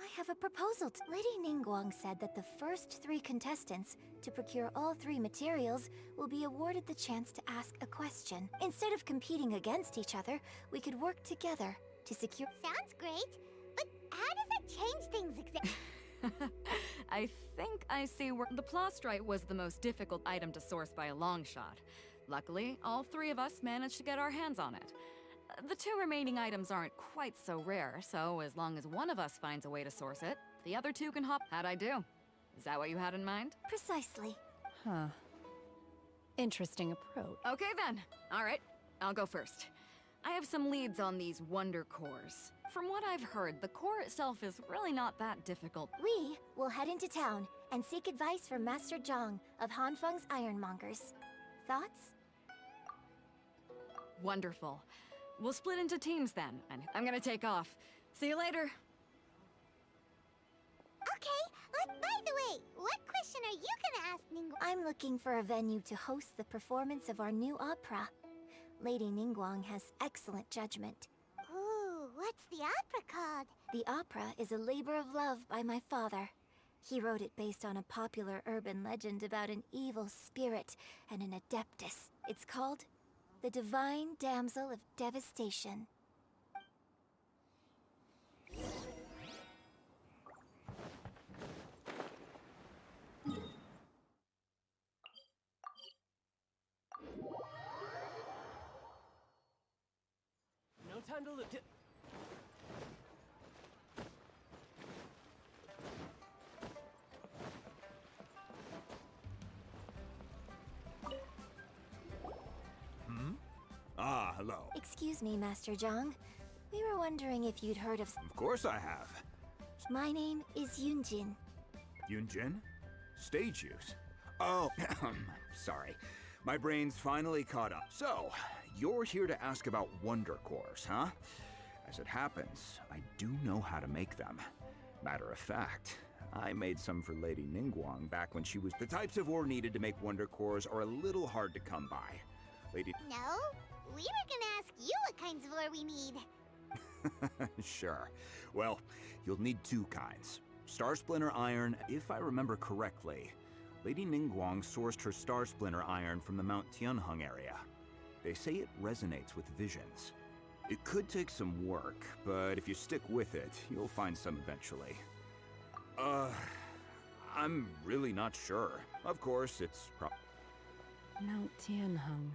I have a proposal. Lady Ningguang said that the first 3 contestants to procure all 3 materials will be awarded the chance to ask a question. Instead of competing against each other, we could work together to secure— Sounds great, but how does that change things exactly? I think I see where the plastrite was the most difficult item to source by a long shot. Luckily, all 3 of us managed to get our hands on it. The 2 remaining items aren't quite so rare, so as long as one of us finds a way to source it, the other 2 can hop. How'd I do? Is that what you had in mind? Precisely. Huh. Interesting approach. Okay then. All right, I'll go first. I have some leads on these wonder cores. From what I've heard, the core itself is really not that difficult. We will head into town and seek advice from Master Zhang of Hanfeng's Ironmongers. Thoughts? Wonderful. We'll split into teams then, and I'm gonna take off. See you later. Okay, by the way, what question are you gonna ask Ningguang? I'm looking for a venue to host the performance of our new opera. Lady Ningguang has excellent judgment. Ooh, what's the opera called? The opera is a labor of love by my father. He wrote it based on a popular urban legend about an evil spirit and an adeptus. It's called The Divine Damsel of Devastation. No time to look. Ah, hello. Excuse me, Master Zhang. We were wondering if you'd heard of— Of course I have. My name is Yunjin. Yunjin? Stage use? Oh, sorry. My brain's finally caught up. So, you're here to ask about wonder cores, huh? As it happens, I do know how to make them. Matter of fact, I made some for Lady Ningguang back when she was— The types of ore needed to make wonder cores are a little hard to come by. Lady— No, we were gonna ask you what kinds of ore we need. Sure. Well, you'll need 2 kinds. Star Splinter iron, if I remember correctly. Lady Ningguang sourced her Star Splinter iron from the Mount Tianheng area. They say it resonates with visions. It could take some work, but if you stick with it, you'll find some eventually. I'm really not sure. Of course, it's Mount Tianheng.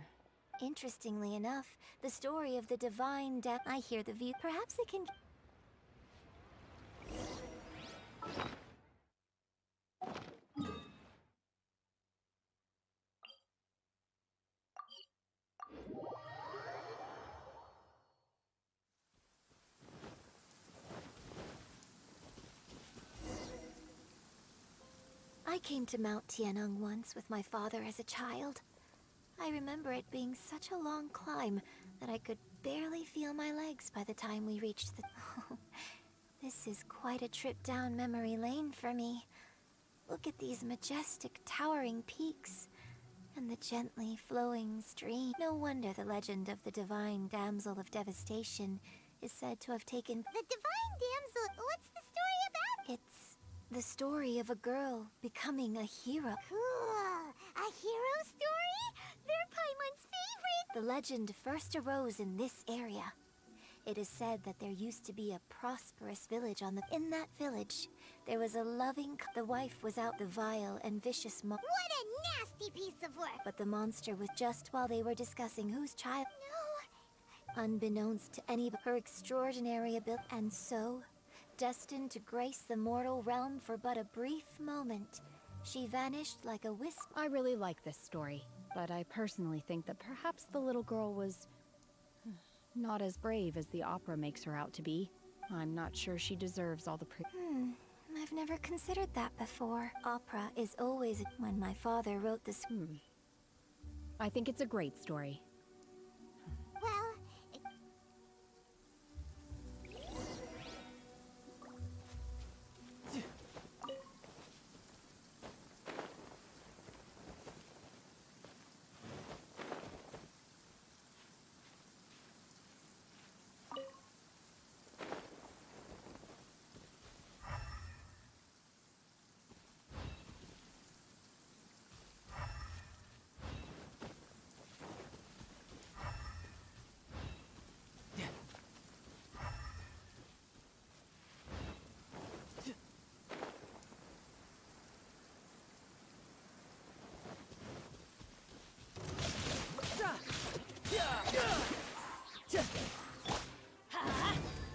Interestingly enough, the story of the divine I hear the view. Perhaps it can— I came to Mount Tianheng once with my father as a child. I remember it being such a long climb that I could barely feel my legs by the time we reached the— This is quite a trip down memory lane for me. Look at these majestic, towering peaks, and the gently flowing stream. No wonder the legend of the Divine Damsel of Devastation is said to have taken— The Divine Damsel, what's the story about? It's the story of a girl becoming a hero. Cool! A hero story? They're Paimon's favorite! The legend first arose in this area. It is said that there used to be a prosperous village on the— In that village, there was a loving— The wife was out the vile and vicious What a nasty piece of work! But the monster was just while they were discussing whose child— No! Unbeknownst to any— Her extraordinary ability— And so, destined to grace the mortal realm for but a brief moment, she vanished like a wisp. I really like this story. But I personally think that perhaps the little girl was not as brave as the opera makes her out to be. I'm not sure she deserves all the I've never considered that before. Opera is always when my father wrote this. I think it's a great story. Well,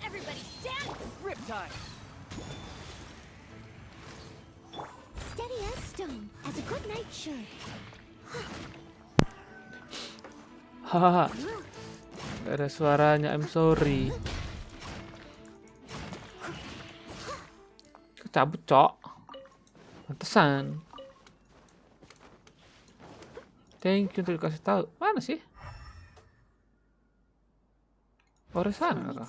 Everybody stand! Riptide! Steady as stone, as a good knight should. Hahaha. Gak ada suaranya, I'm sorry. Kecabut, cok. Pantesan. Thank you untuk dikasih tahu. Mana sih? Oh, di sana kah?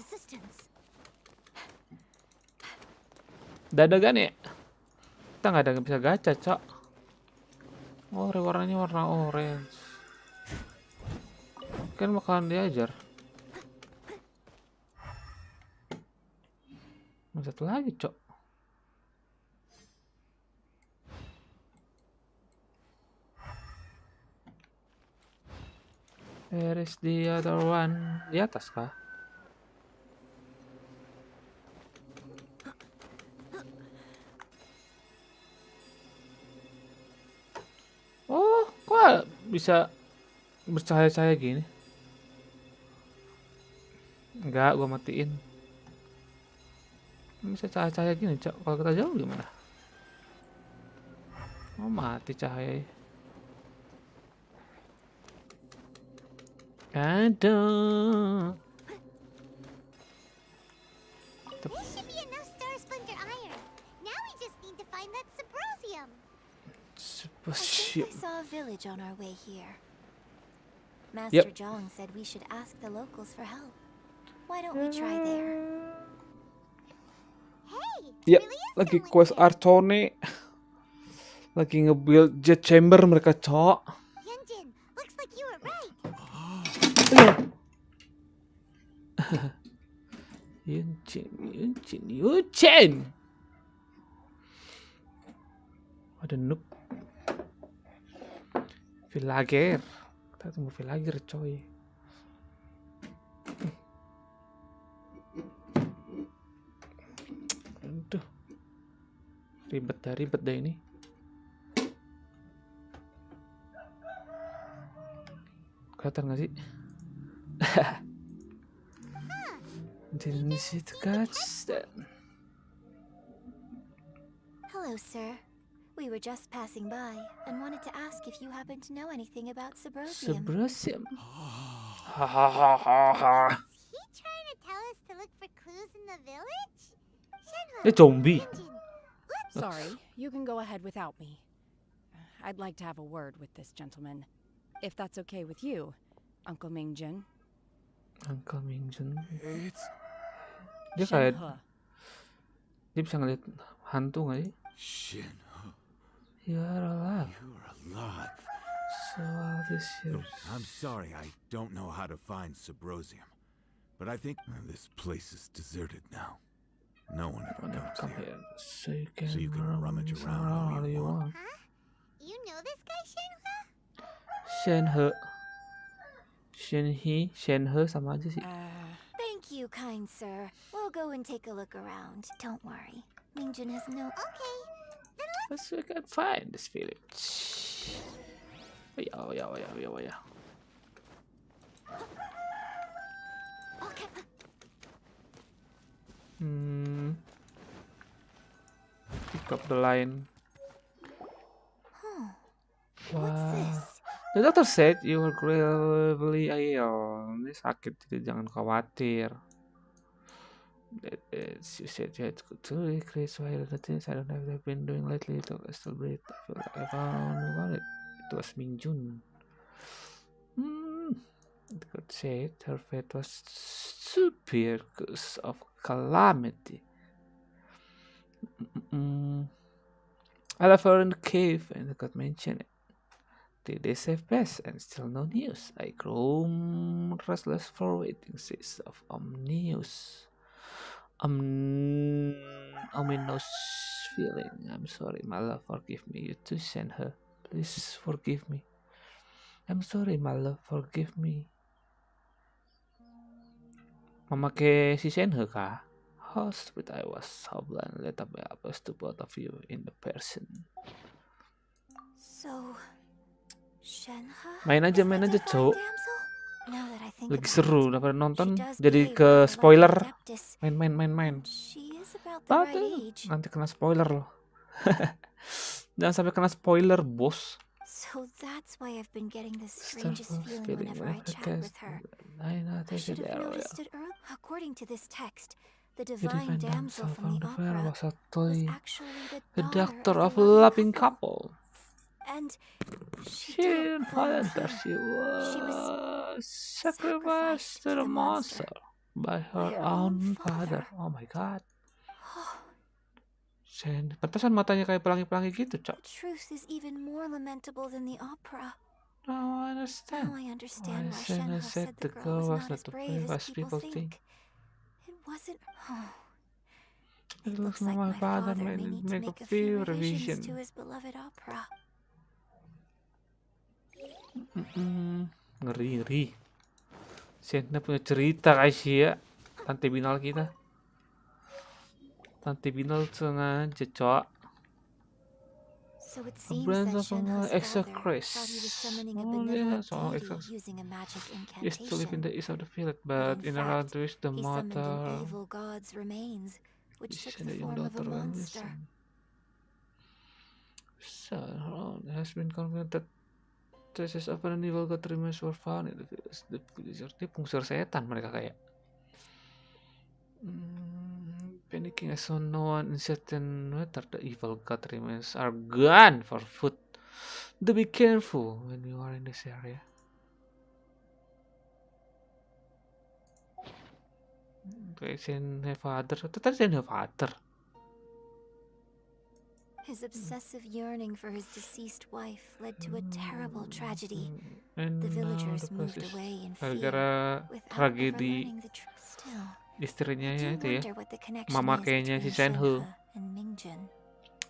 Dadagan ya? Kita nggak bisa gacha, cok. Oh, warnanya warna orange. Kan bakalan diajar. Satu lagi, cok. Where is the other one? Di atas kah? Oh, kok bisa bercahaya-cahaya gini? Enggak, gua matiin. Bisa cahaya-cahaya gini, cok. Kalau kita jauh gimana? Oh, mati cahaya. Aduh. there should be enough star splendor iron. Now we just need to find that Subrosium. I think I saw a village on our way here. Master Zhang said we should ask the locals for help. Why don't we try there? Ya, lagi quest Artone. Lagi nge-build jet chamber mereka, cok. Yunjin, looks like you were right. Yunjin. Ada noob. Villager. Kita tunggu villager, coy. Aduh. Ribet dah ini. Kelihatan gak sih? Didn't see the catch that. Hello, sir. We were just passing by and wanted to ask if you happen to know anything about Subrosium. Subrosium. Is he trying to tell us to look for clues in the village? A zombie. Sorry, you can go ahead without me. I'd like to have a word with this gentleman. If that's okay with you, Uncle Mingjin. Uncle Mingjin. Dia kayak dia bisa ngeliat hantu nggak sih? Shinho. You're alive. You're alive. So all this years. I'm sorry, I don't know how to find Subrosium, but I think this place is deserted now. No one ever comes here. So you can rummage around all you want. Huh? You know this guy, Shinho? Shenhe sama aja sih. Thank you, kind sir. We'll go and take a look around. Don't worry. Mingjin has no... Okay. Let's we can find this village. Oh yeah. Okay. Pick up the line. What's this? The doctor said you were gravely ill. Ini sakit, jadi jangan khawatir. She said you had to increase while the things I don't know I've been doing lately to celebrate. I feel like I found it. It was Minjun. The god said her fate was severe cause of calamity. I left her in the cave and the god mentioned it. 3 days have passed and still no news. I grow restless for waiting, says of news. Ominous feeling. I'm sorry, my love, forgive me. You too send her. Please forgive me. I'm sorry, my love, forgive me. Memakai si Senhe kah? How stupid I was. How blind let up was to both of you in the person. So, Shenhe? Main aja, cowok. Now that I think Lagi about seru, it, daripada nonton. she does Jadi behave ke like a spoiler. adeptus. Main. She is about the right Aduh, age. nanti kena spoiler loh. Jangan sampai kena spoiler, bos. So that's why I've been getting this strangest Starfall feeling whenever I chat with her. I should have noticed it earlier. According to this text, the divine damsel from the opera was actually the the doctor daughter of a loving couple. And she didn't volunteer. She was sacrificed to the monster by her own father. Oh my god. Sen, pantasan matanya kayak pelangi-pelangi gitu, Cok. Truth is even more lamentable than the opera. Now I understand. Now I understand why Shenhe Shenhe said the girl was not as brave as people think. It wasn't. It looks like my father may need to make a few revisions to his beloved opera. Ngeri. Shenhe punya cerita guys ya. Tante Binal kita. Tante Binal sengaja, Cok. So it seems that Shenhe's father thought he was summoning a benevolent deity using a magic incantation. Used to live in the east of the village, but in around to the he mother summoned an evil god's remains, which took the form of a monster. So, has been confirmed that traces of an evil god remains were found in the village. The villagers, dia pungsur setan mereka kayak. Panicking as so no one in certain weather, the evil god remains are gone for food. Do be careful when you are in this area. Okay, Shenhe father. Itu tadi Shenhe father. His obsessive yearning for his deceased wife led to a terrible tragedy. And the villagers moved away in fear without tragedi learning the truth. Still, istrinya I do itu ya, wonder what the connection mama is kayaknya si between Shenhe. Shenhe and Mingjun.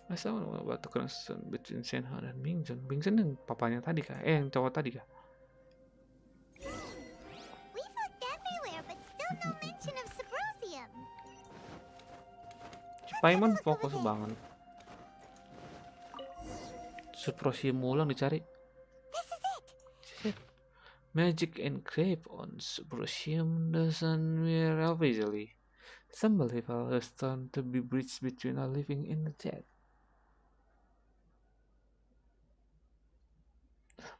I don't know about the connection between Shenhe dan Mingjun. Mingjun yang papanya tadi kah? Yang cowok tadi kah? We've looked everywhere, but still no mention of Subrosium. Paimon fokus banget. Subrosium ulang dicari. This is it. Magic engraved on Subrosium doesn't wear off easily. Some believe a stone to be bridged between a living and the dead.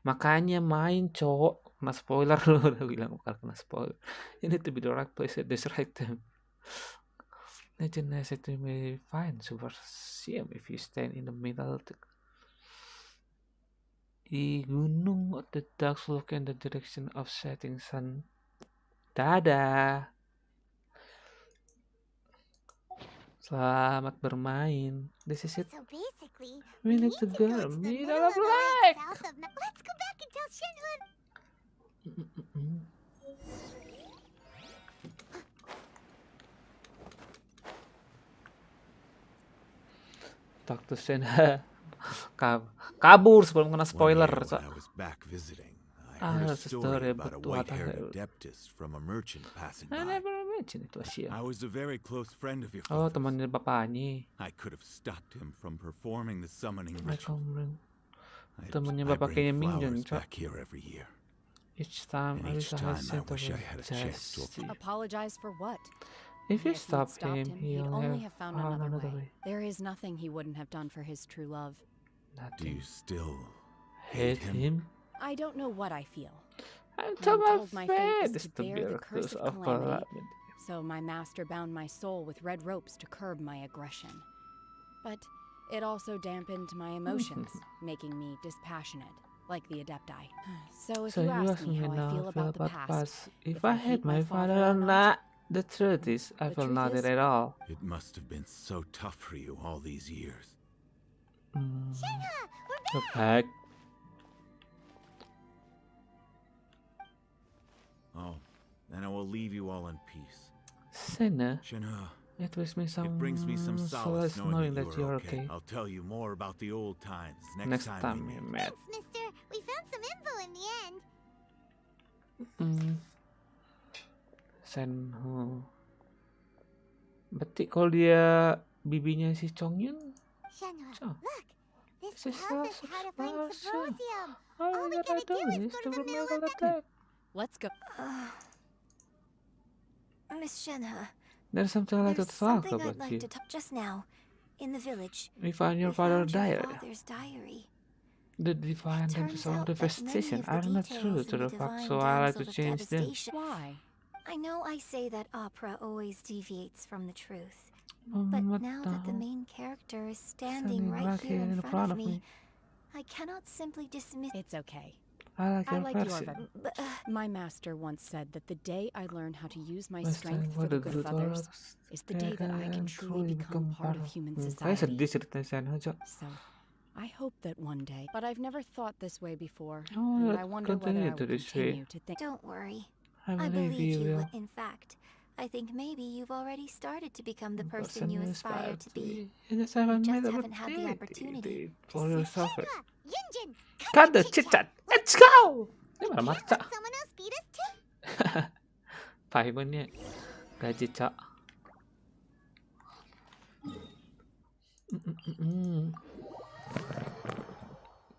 Makanya main, cowok. Kena spoiler lu udah bilang bukan kena spoiler. You need to be the right place at this right time. Legend has it to be fine Subrosium if you stand in the middle of di gunung the ducks look in the direction of setting sun. Dadah. Selamat bermain. This is it. So basically, We need to go to the middle middle of of the lake. lake south of. Let's go back and tell Shenhe. Talk to Shenhe. Kabur sebelum kena spoiler. I was back visiting. I heard a story about a white-haired adeptus from a merchant passing by. I never mentioned it was here. I was a very close friend of your Oh, father's. temannya bapaknya. I could have stopped him from performing the summoning ritual. Temannya I bapaknya bring Mingjun, flowers back here every year. Each time And each time I sent wish I over had a chance to Apologize for what? If you If we'd stop stopped him, he'd he'll only have found found another way. There is nothing he wouldn't have done for his true love. Do you still Hate him? I don't know what I feel. I'm told my fate is this to to bear be the a curse of of calamity. calamity. So my master bound my soul with red ropes to curb my aggression. But it also dampened my emotions, making me dispassionate, like the Adepti. So if you ask me how I feel about the past, if I hate my father or not, the truth is, I feel nothing at all. It must have been so tough for you all these years. Go back. Oh, then I will leave you all in peace. Senna, Shenhe, it brings me it brings me some solace knowing knowing that that you're you're okay. I'll tell you more about the old times Next time we we meet. met. Thanks, mister. We found some info in the end. Senho. Berarti kalau dia bibinya si Chongyun, Shenhe, Oh. look. This This tells us is how to find awesome. symposium. all All we we gotta gotta do do is is go to to the middle remember of the attack. Let's go. Miss Shenhe, There's something I'd like to there's talk something about I'd like you. to talk just now. In the village, We found your we found father's your diary. father's diary. The divine and Turns the out that devastation many of are the not true details to in the the fact, divine so I like to damsel of change them. devastation. Why? I know I say that opera always deviates from the truth, but now that the main character is standing right here in front of me, I cannot simply dismiss. It's okay. I like I your like version. your My master once said that the day I learn how to use my Last strength time for what the the good of good others others is the day that I can truly become part of human Kayak society. sedih ceritanya Senho, Cok. So, I hope that one day, but I've never thought this way before, Oh, and let's I wonder whether continue I will to this way. continue to think. Don't worry. I I believe believe you you. will. In fact, I think maybe you've already started to become the The person you aspire to be. You just You haven't just made the haven't had the opportunity. for yourself. Yunjin, Cut the chit chat. Let's go. Ini mana maca? someone else beat us too. Paimonnya gaji Cok.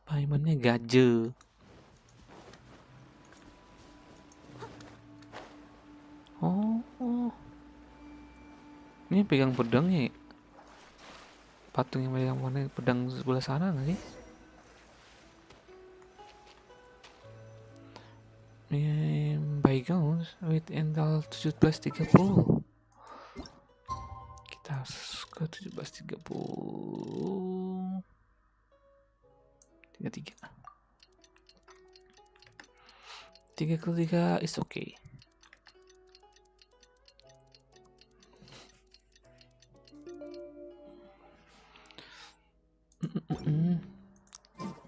Paimonnya gaje. Oh. Ini pegang pedang ya? Patung yang pegang mana pedang sebelah sana nggak sih? Bygones with Endal 1730. Kita harus ke 1730. 33. 3 is okay.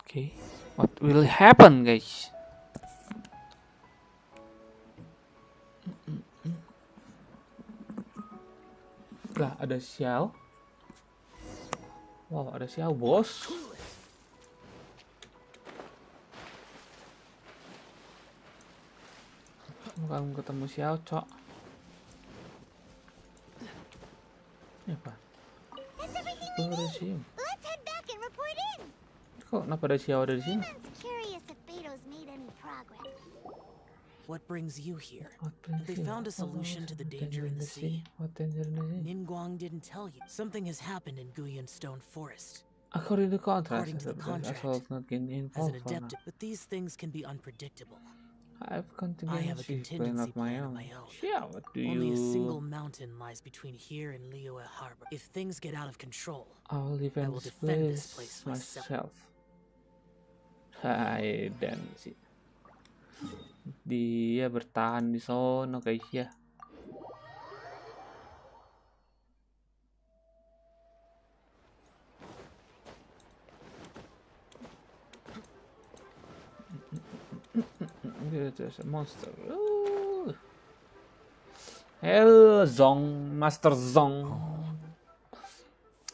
Okay, what will happen, guys? Lah, ada Xiao. Wow, ada Xiao, bos. Bukan ketemu Xiao, Cok. Ini apa? That's everything Oh, ada Xiao. Let's head back and report in. Kok kenapa ada Xiao ada di sini? Paimann's curious if Beto's made any progress. What brings you here? What brings They you? found a solution to the danger in the sea. What danger in the sea? Ningguang didn't tell you. Something has happened in Guyan Stone Forest. According to the contract, According to the contract, I not getting As involved an for adept, now. but these things can be unpredictable. I have I have a contingency plan contingency of my plan of own. my own. Yeah, what do Only a single you? mountain lies between here and Liyue Harbor. If things get out of control, I'll live I in will this defend this place place myself. myself. Hai dan sih. Dia bertahan di sono guys ya. There's a monster. Ooh. Hell, Zong, Master Zong.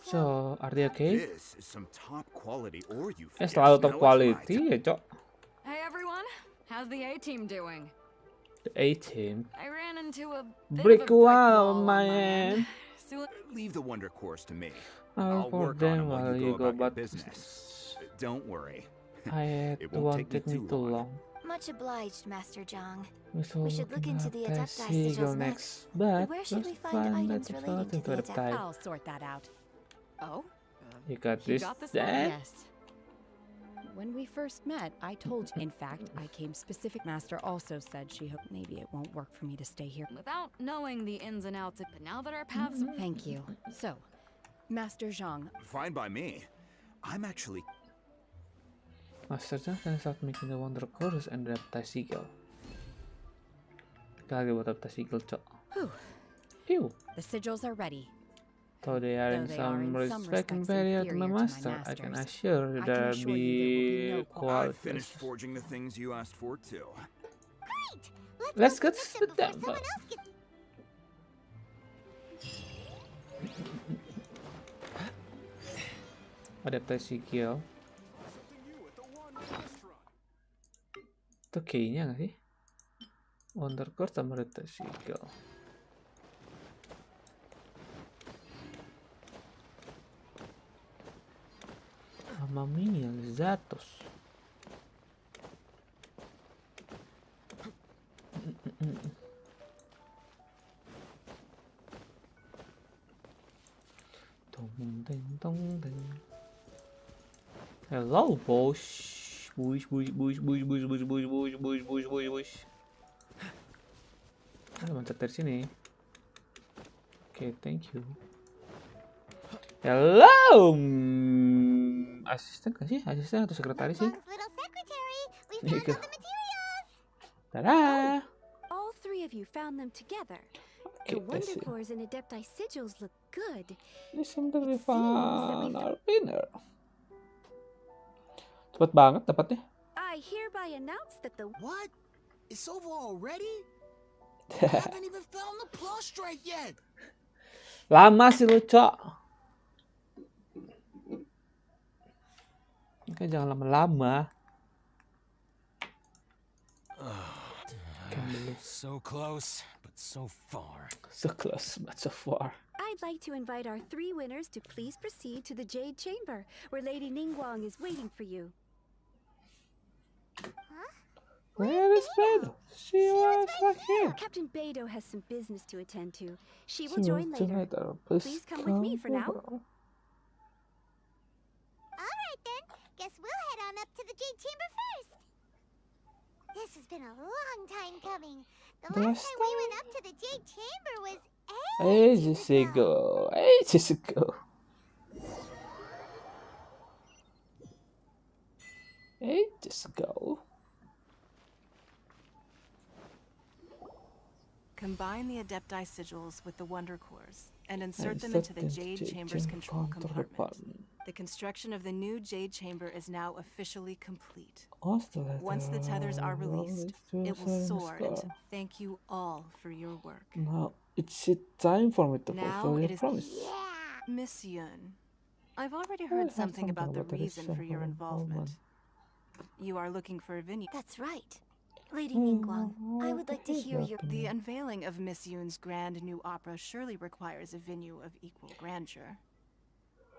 So, are they okay? This is some top quality ore you Selalu top Now it's my quality ya, Cok. Hey everyone, how's the A team doing? The A-team. I ran into a bit Brick of a brick wall, wall on my my end. end. So Leave the wonder course to me. I'll work for on them 'em while you go about your business. Don't worry. I It it won't won't take me take me too long. Much obliged, Master Zhang. We should look into the Adepti sigils sigils next. But Where should we let's find find items the relating to the photo Adepti? I'll sort that out. Oh? You got You this, got this Dad? one? Yes. When we first met, I told you. In fact, I came specific. Master also said she hoped maybe it won't work for me to stay here. Without knowing the ins and outs, but now that our paths... Thank you. So, Master Zhang. Fine by me. I'm actually... Master Zhang can start making the Wonder Course and adaptasi skill. Kita lagi buat adaptasi skill, cok. Ew. The sigils are ready. Though they are in some respect inferior to my master, I can assure you there will be no I quality. finished forging the things you asked for too. Great! Let's get to the temple. Someone else gets... Adaptasi skill. Itu kayaknya nggak sih? Wonder Course sama adaptasi skill. Mamma mia, Zatos. Hello, boys. Boys. Ada loncat dari sini. Oke, thank you. Hello, asisten kan sih? Asisten atau sekretaris sih? Tada! All three of you found them together. The Wonder Cores and Adepti sigils look good. Listen to the fun our winner. Cepet banget dapatnya. I hereby announce that the... What? It's over already? I haven't even found the prostrate yet. Lama sih lu, Cok. Oke, jangan lama-lama. So close, but so far. So close, but so far. I'd like to invite our three winners to please proceed to the Jade Chamber, where Lady Ningguang is waiting for you. Where is Beidou? She was right here. Captain Beidou has some business to attend to. She will join later. Please come with me for now. Alright then, guess we'll head on up to the Jade Chamber first. This has been a long time coming. The last time we went up to the Jade Chamber was ages ago. Ages ago. Ages ago. Combine the Adepti sigils with the Wonder Cores and insert them into the Jade Chamber's control compartment. The construction of the new Jade Chamber is now officially complete. Once the tethers are released, it will soar into thank you all for your work. Now it's time for me to fulfill your promise. Miss Yun, I've already heard something about the reason for your involvement. You are looking for a venue. That's right. Lady Ningguang, I would like to hear your... The unveiling of Miss Yun's grand new opera surely requires a venue of equal grandeur.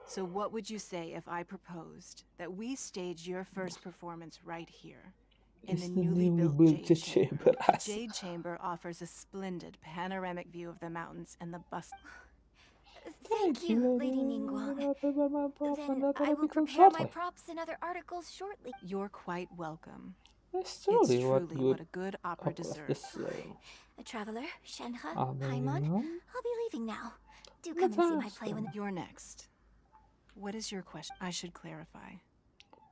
So what would you say if I proposed that we stage your first performance right here, in the newly built Jade Chamber? The Jade Chamber offers a splendid panoramic view of the mountains and the bustling... Thank you, Lady Ningguang. Then I will prepare my props and other articles shortly. You're quite welcome. It's truly what a good opera deserves. A traveler, Shenhe, Paimon. I'll be leaving now. Do come and see my play when... You're next. What is your question? I should clarify.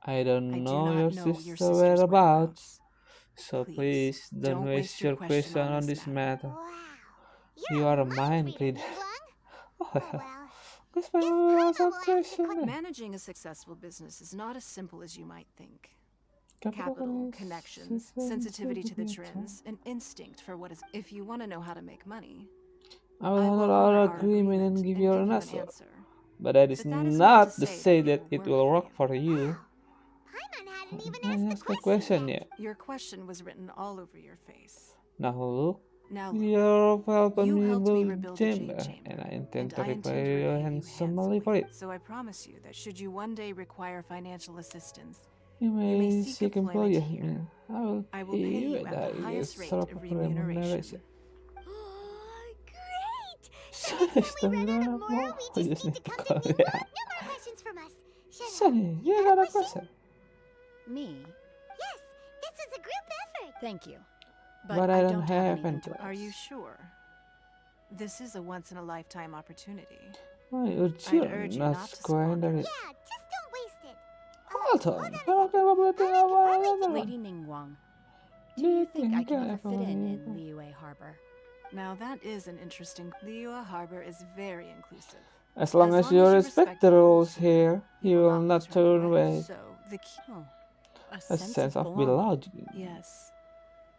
I don't know your sister's whereabouts, so please don't waste your question on this matter. You are a mind reader. Managing a successful business is not as simple as you might think. Capital, connections, sensitivity to the trends, an instinct for what is... If you want to know how to make money, I will honor our agreement and give you an answer. But that is not to say that it will work for you. I asked a question yet. Your question was written all over your face. Now look, you're welcome in the chamber, and I intend to repay you handsomely for it. So I promise you that should you one day require financial assistance, you may seek employment here. I will pay you at the highest rate of remuneration. Sonny, you got a question. Me? Yes, this is a group effort. Thank you. But I don't have anything any. Are you sure? This is a once-in-a-lifetime opportunity. Why I'd urge urge you not to squander it? Yeah, just don't waste it. Hold on. Lady Ningguang, do you think I could ever fit in Liyue Harbor? Now that is an interesting... Liyue Harbor is very inclusive. As long as you respect the rules here, you will not turn away. So, the key... A sense of belonging. Yes.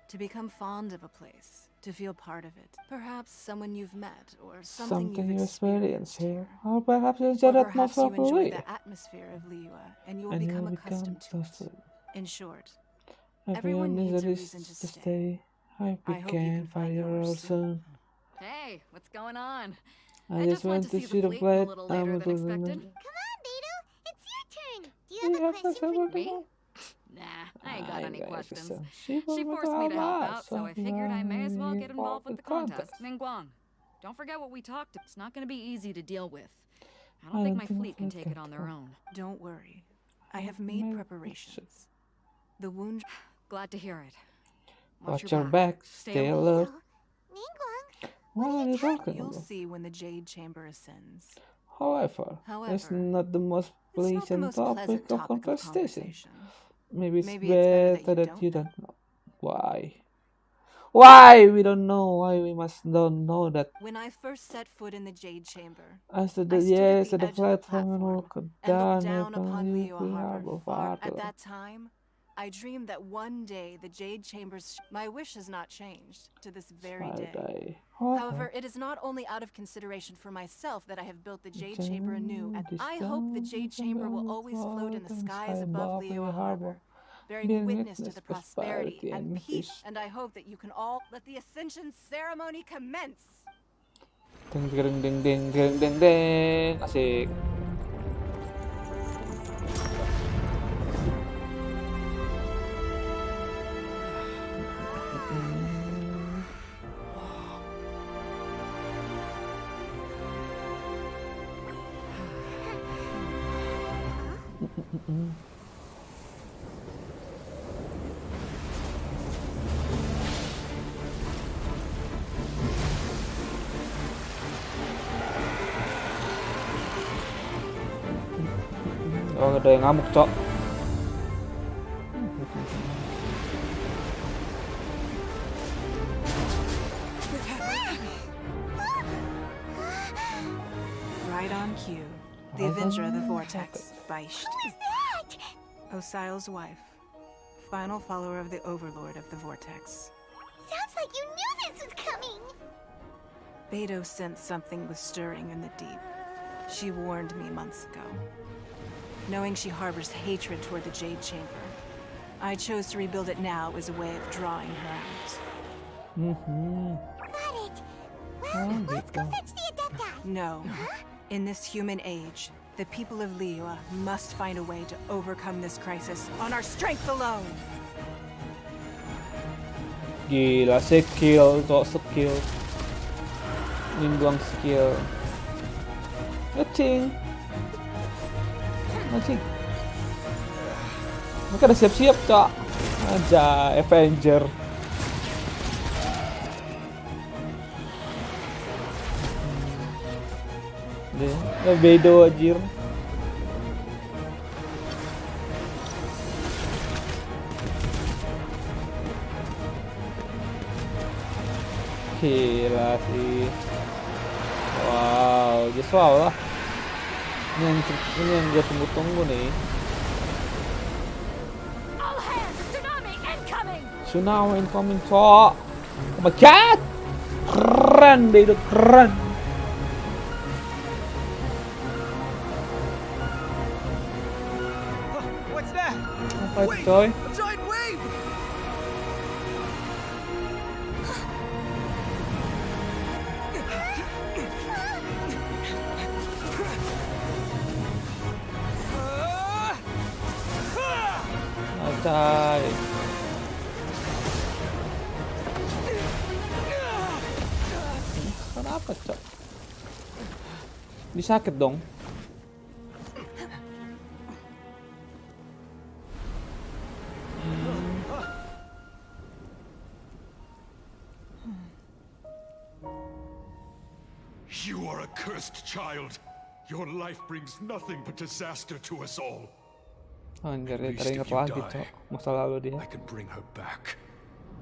To become fond of a place, to feel part of it. Perhaps someone you've met, or something you've experienced here. Or perhaps you enjoy that most you of the enjoy way. the atmosphere of Liyue, and you will become accustomed to it. In short, everyone needs a reason to stay. I hope you can find yours soon. Hey, what's going on? I just went to see the fleet flight. a little later than expected. Come on, Beto. It's your turn. Do you have a question for Me? Nah, I ain't got any questions. She forced me to help out, so I figured I may as well get involved with the contest. Ningguang, don't forget what we talked about. It's not going to be easy to deal with. I don't think my fleet can take it on their own. Don't worry. I have made preparations. The wound... Glad to hear it. Watch your back. Stay alert. What are you talking You'll about? see when the Jade Chamber ascends. However, it's not the most pleasant topic of conversation. Maybe it's better that you don't know. Why? Why? We don't know. Why we don't know that. When I first set foot in the Jade Chamber, I stood at the platform and looked down upon Liyue Harbor. At that time, I dreamed that one day the Jade Chamber's... My wish has not changed to this very day. However, it is not only out of consideration for myself that I have built the Jade Chamber anew, and I hope the Jade Chamber will always float in the skies above Liyue Harbor, bearing witness to the prosperity and peace. And I hope that you can all let the Ascension ceremony commence. Ding ding ding ding ding ding ding. Asik. Oh, ada yang ngamuk, Cok. Right on cue. The Avenger of the Vortex, Beisht. Who is that? Osial's wife. Final follower of the Overlord of the Vortex. Sounds like you knew this was coming. Beto sensed something was stirring in the deep. She warned me months ago. Knowing she harbors hatred toward the Jade Chamber, I chose to rebuild it now as a way of drawing her out. Got it. Well, let's go fetch the Adytia. No. In this human age, the people of Liyue must find a way to overcome this crisis on our strength alone. Gila, skill, Cok, skill. Ningguang skill. Ngecing. Mereka udah siap-siap, Cok. Aja, Avenger. Albedo anjir. Gila sih. Wow, just wow lah. Ini yang gue tunggu-tunggu nih. Tsunami incoming, Cok. Oh my god. Keren deh itu, keren. What's that? Apa itu, coy? A giant wave! Acay. Kenapa, Cok? Ini sakit dong. accursed child. Your life brings nothing but disaster to us all. Anjir, dia teringat lagi, Cok. Masa lalu dia. I can bring her back.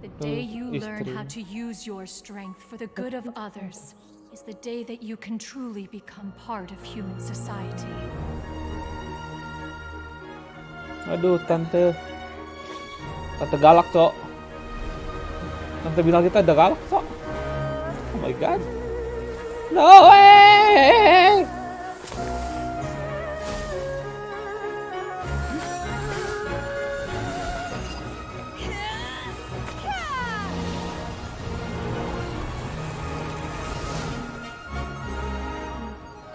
The day you learn how to use your strength for the good of others is the day that you can truly become part of human society. Aduh, Tante galak, Cok. Tante bilang kita ada galak, Cok. Oh my god. No way!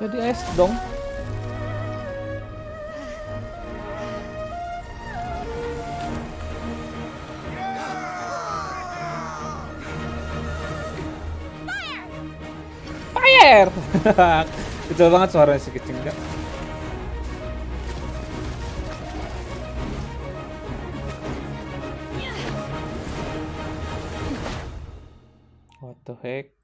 Jadi es dong. Fire! Kecil banget suaranya si kecil enggak? What the heck?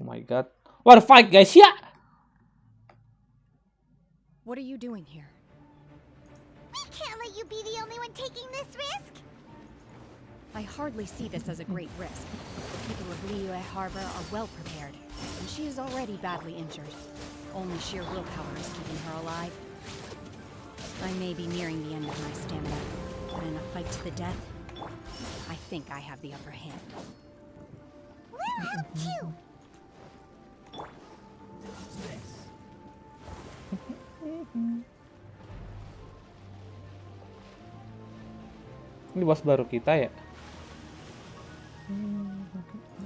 Oh my god. What a fight, guys! Yeah! What are you doing here? We can't let you be the only one taking this risk. I hardly see this as a great risk. The people of Liyue Harbor are well prepared, and she is already badly injured. Only sheer willpower is keeping her alive. I may be nearing the end of my stamina, but in a fight to the death, I think I have the upper hand. We'll help too. Ini bos baru kita ya?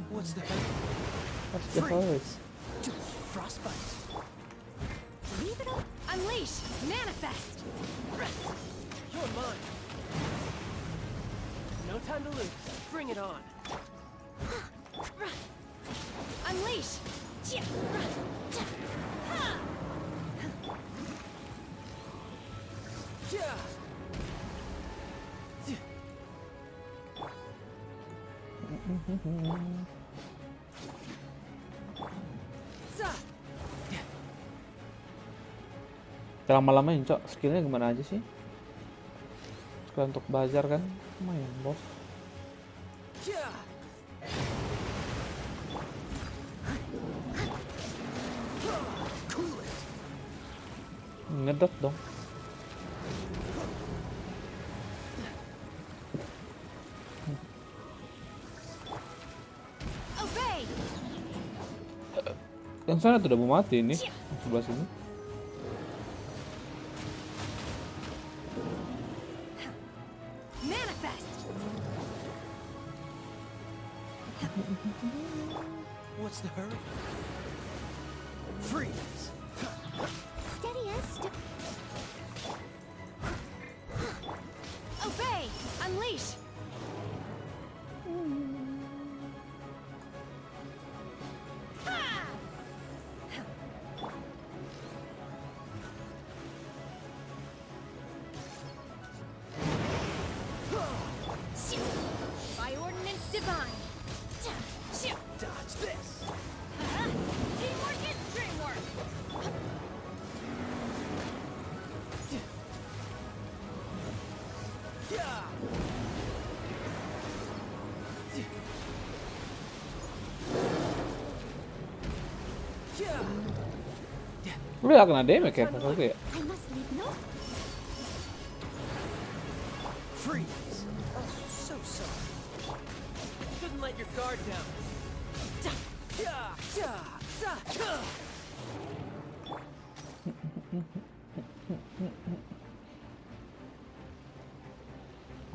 What's the hose? Frostbite. Leave it up. Unleash. Manifest. You're mine. No time to lose. Bring it on. Unleash. Lama-lamain, Cok. Skillnya gimana aja sih? Skill untuk bazar kan lumayan, bos. Ngedot dong. Yang sana tuh udah mau mati nih, sebelah sini. What's the hurry? Freeze. Steady as Obey. Unleash. by ordinance divine. Dodge this. Teamwork is dreamwork. Lu gak kena damage ya, kalau ya? I must leave no. Freeze. Oh, so sorry. Couldn't let your guard down.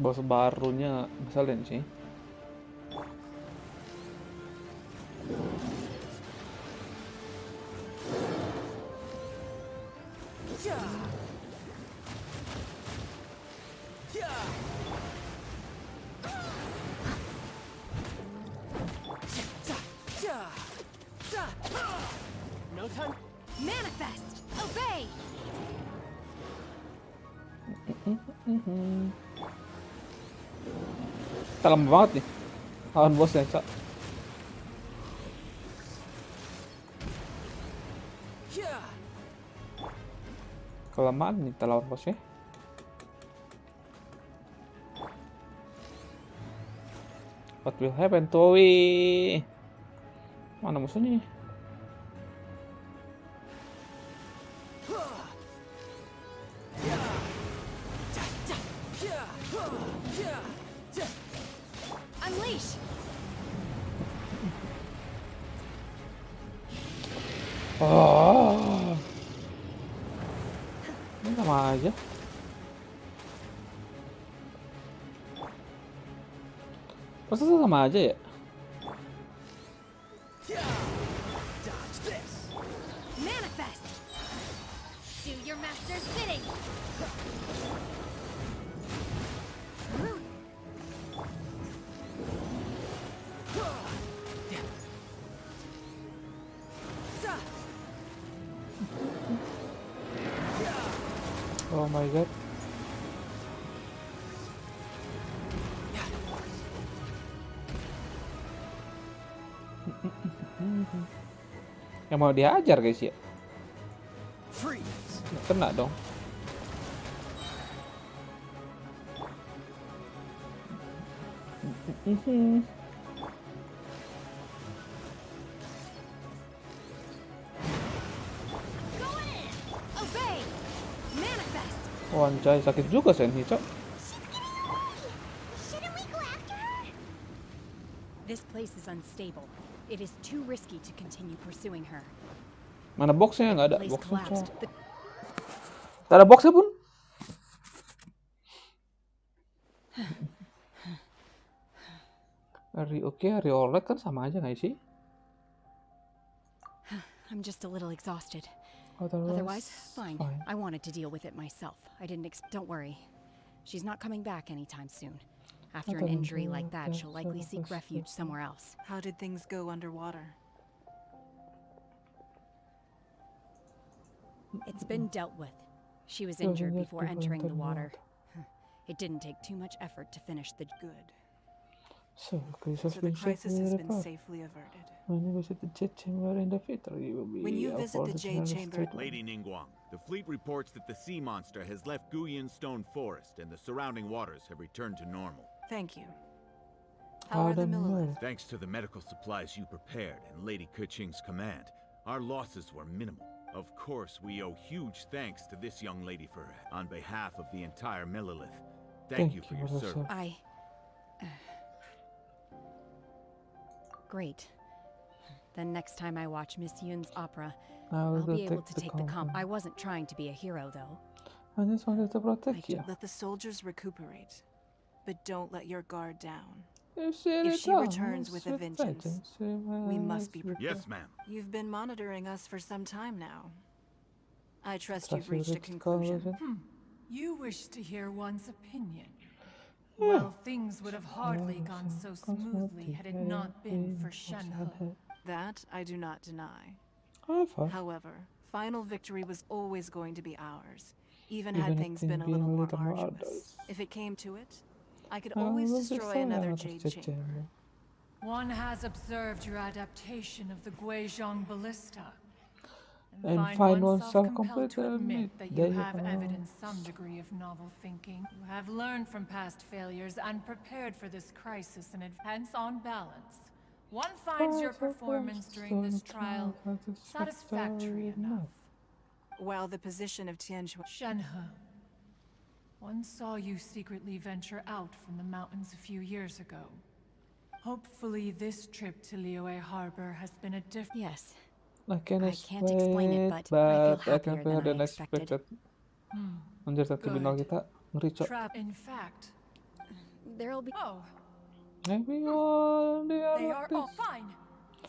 Bos barunya ngeselin sih. No time. Manifest. Obey. Kita lama banget nih lawan bosnya, Cok. Kelamaan nih kita lawan bosnya. What will happen to we? Mana musuhnya nih? Unleash. Oh. Ini sama aja. Masa sama aja ya? Manifest. Do your master's bidding. Oh my god. Yang mau diajar guys ya. Nggak kena dong. Oh anjay, sakit juga Senhi, Cok. This place is unstable. It is too risky to continue pursuing her. Mana boxnya? Nggak ada Place boxnya. collapsed. Tak ada boxnya pun. Are you okay? Are you alright? Kan sama aja nggak sih? I'm just a little exhausted. Otherwise, fine. I wanted to deal with it myself. I didn't don't worry. She's not coming back anytime soon. After an injury like that, she'll likely seek refuge somewhere else. How did things go underwater? It's been dealt with. She was injured before entering the water. It didn't take too much effort to finish the good. So the crisis has been safely averted. When you visit the Jade Chamber in the victory, you will be When you visit the Jade Chamber, Lady Ningguang, the fleet reports that the sea monster has left Guyan Stone Forest and the surrounding waters have returned to normal. Thank you. How are the Millilith? Thanks to the medical supplies you prepared and Lady Keqing's command, our losses were minimal. Of course, we owe huge thanks to this young lady for on behalf of the entire Millilith. Thank you for your service. Great. Then next time I watch Miss Yun's opera, I'll be able to take the comp. I wasn't trying to be a hero, though. I just wanted to protect you. Let the soldiers recuperate, but don't let your guard down. If she returns with a vengeance, we must be prepared. Yes, ma'am. You've been monitoring us for some time now. I trust you've reached a conclusion. You wish to hear one's opinion. Well, things would have hardly gone so smoothly had it not been for Shenhe. That I do not deny. However, final victory was always going to be ours, even had things been a little more arduous. If it came to it, I could always destroy another Jade Chamber. One has observed your adaptation of the Guizhong ballista, and find oneself compelled to completely admit that you have evidenced some degree of novel thinking. You have learned from past failures and prepared for this crisis in advance. On balance, one finds your performance during this trial satisfactory enough. While the position of Tianzhuo... Shenhe, one saw you secretly venture out from the mountains a few years ago. Hopefully this trip to Liyue Harbor has been a different... Yes. I can't explain it, but I feel happier than I expected. Anjir, tapi bintang kita ngeri, Cok. In fact, there'll be... Oh. Maybe one They are all fine.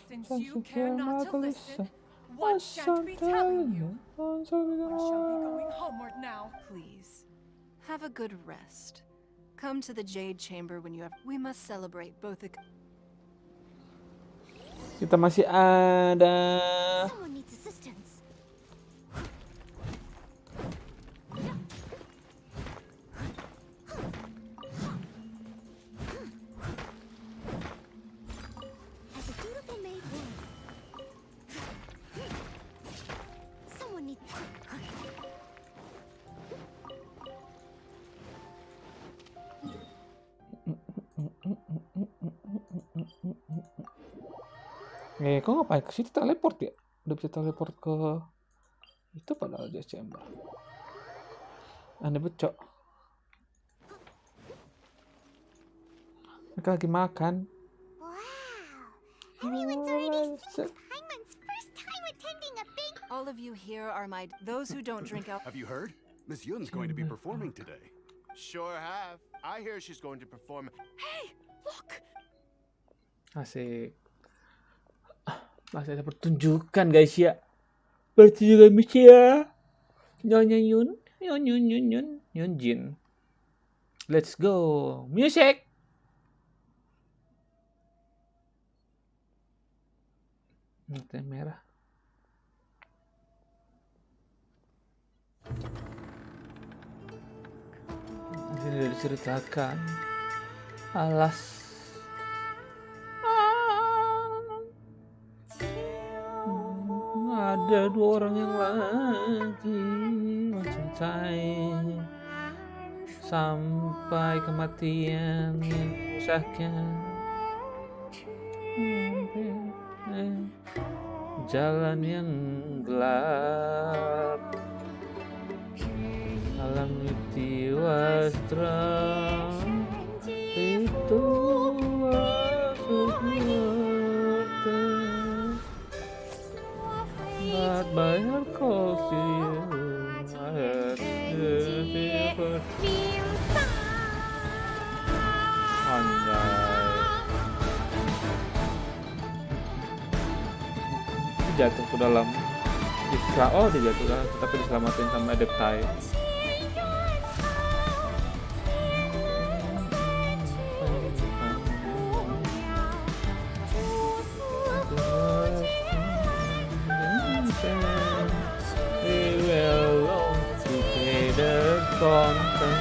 Since you care not to listen, one shan't be telling you. One shall be going homeward now. Please, have a good rest. Come to the Jade Chamber when you have... We must celebrate both the... Kita masih ada. Someone needs assistance. As a dutiful maid would. Someone needs... Kok ngapain ke situ teleport ya? Udah bisa teleport ke itu padahal dia chamber. Aneh becok. Mereka lagi makan. Everyone's already seen Paimon's first time attending a big... All of you here are those who don't drink out. Have you heard? Miss Yun's going to be performing today. Sure have. I hear she's going to perform. Hey, look! Asik. Masih ada pertunjukan guys ya. Pertunjukan Miss ya. Nyonya Yun. Yun Jin. Let's go. Music. Mata merah. Ini udah diceritakan. Alas. Ada dua orang yang lagi mencintai sampai kematian yang memisahkan. Jalan yang gelap, alam itu wastra, itu Not by her costume, I had jatuh ke dalam dia jatuh kan, tapi diselamatin sama Adytia. We will all together conquer.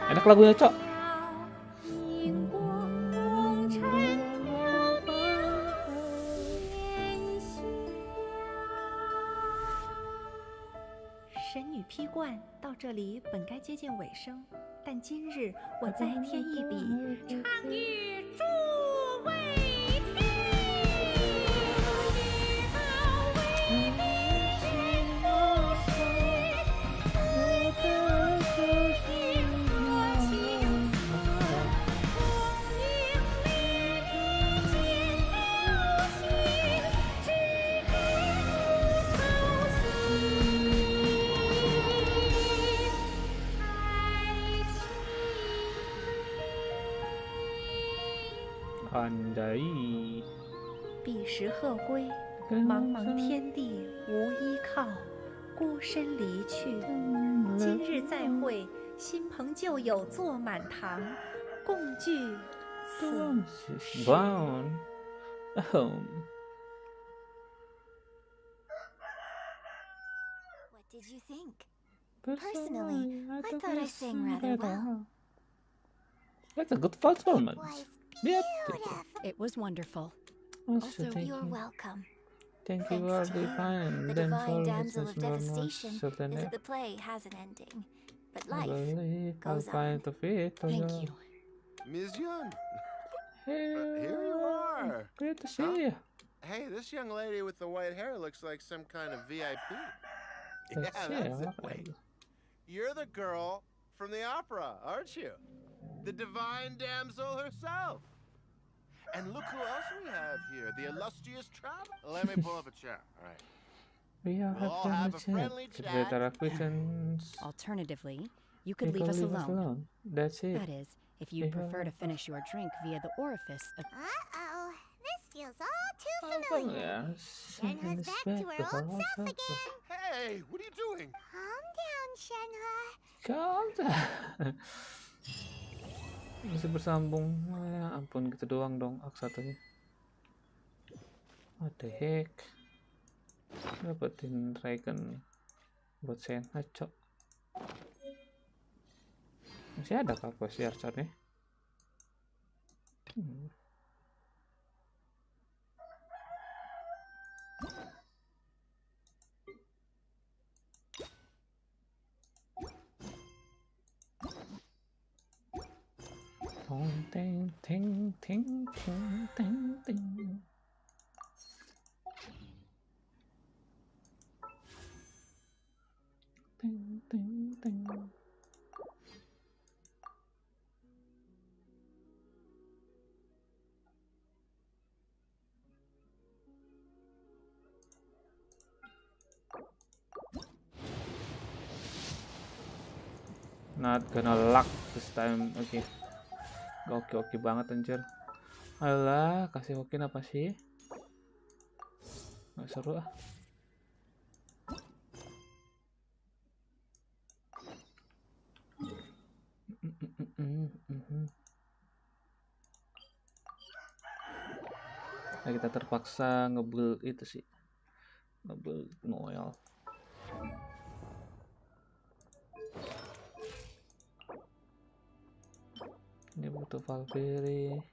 Enak lagunya, Cok. Andai 彼时鹤归，茫茫天地无依靠，孤身离去。今日再会，新朋旧友坐满堂，共聚此时。 Bound a home. What did you think? Personally, I thought I sang rather well. That's a good performance. It was wonderful. Also, you're welcome. Thank you, are divine. The divine damsel of devastation is that the play has an ending, but life goes on. Thank you. Ms. Yun. Here you are. Great to see you. Hey, this young lady with the white hair looks like some kind of VIP. That's That's it. Wait. You're the girl from the opera, aren't you? The divine damsel herself. And look who else we have here, the illustrious traveler. Let me pull up a chair. All right. We'll all have a friendly chat. Alternatively, you could leave us alone. That's it. That is, if you prefer to finish your drink via the orifice of... Uh-oh. This feels all too familiar. Shenhe's back to her old self again. Hey, what are you doing? Calm down, Shenhe. Calm down. Masih bersambung. Ya ampun, gitu doang dong satunya. What the heck? Dapetin dragon buat Shenhe, Cok. Masih ada kah quest Archer-nya? ting ting ting ting ting ting. Ting ting ting. Not gonna luck this time. Oke. Oke banget anjir. Alah, kasih hokin apa sih? Nggak seru ah. Nah, kita terpaksa ngebuild itu sih. Ngebuild Noel. Ini butuh Valkyrie.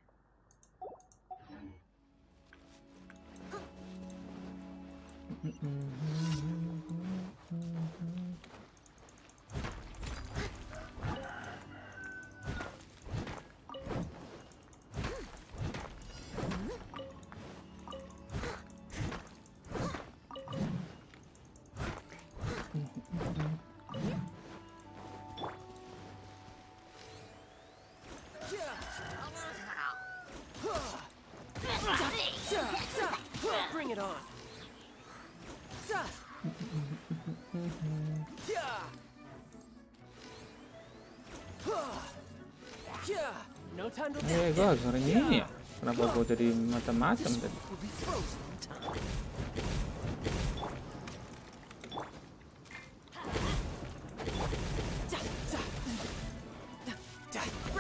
Bring it on. No time to gue harus ngeri ini ya. Kenapa gue jadi macam-macam tadi?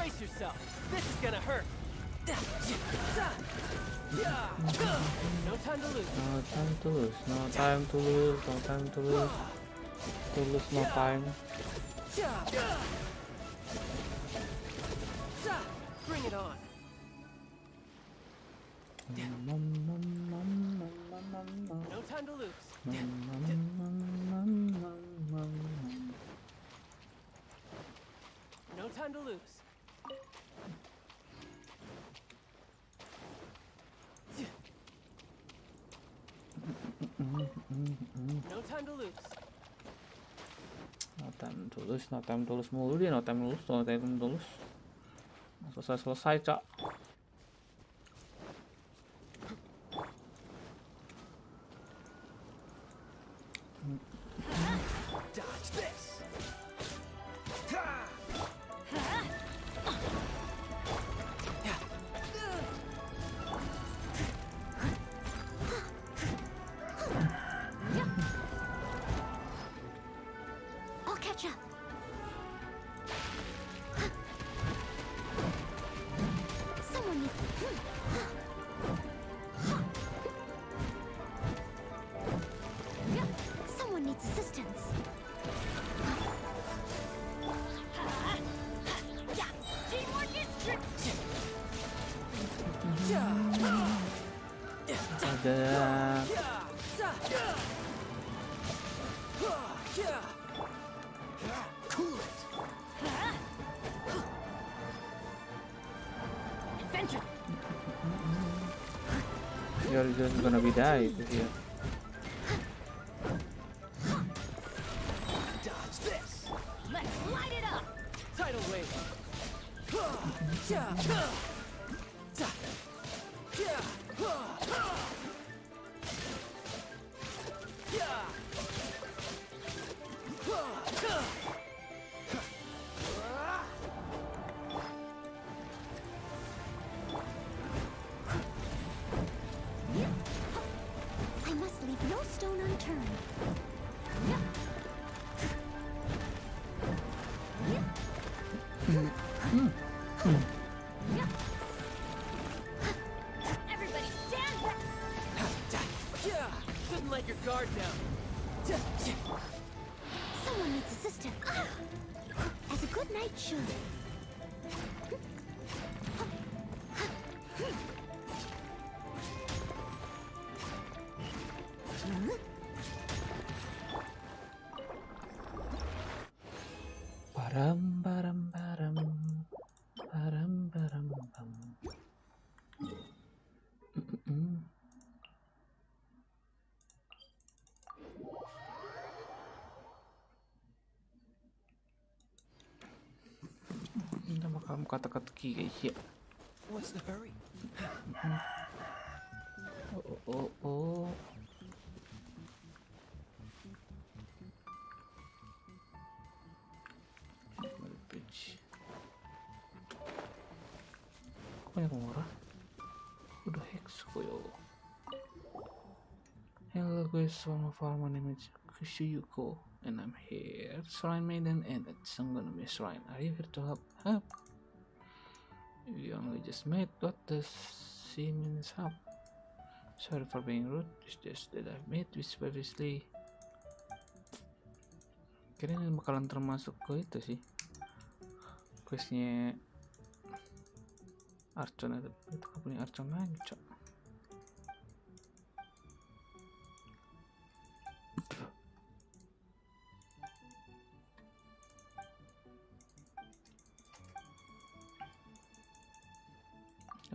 brace yourself. This is gonna hurt. No time to lose. No time to lose. No time to lose. No time to lose. To lose no time. Bring it on. No time to lose. No time to lose. No time to lose. No time to lose. No time to lose mulu dia. No time to lose. No time to lose. Selesai cak. Dodge this. I'll catch up. Someone needs. Someone needs assistance. Teamwork is tricky. Ada. Cool it. Adventure. You're just gonna be died here. Dodge this. Let's light it up. Tidal wave. I must leave no stone unturned. Everybody stand back. Couldn't let your guard down. Someone needs assistance. As a good knight should. Baram baram baram baram baram kata-kata guys ya. What's the hurry? Oh. Banyak murah. Udah hex yo. Hello guys, my name is Kushiyuko, and I'm here at Shrine Maiden and at Sangonami Shrine. Are you here to help? We only just met. What does she means help? Sorry for being rude. It's just that I've met with previously. Kira ini bakalan termasuk ke itu sih. Questnya Archon itu punya Archon lagi, cok.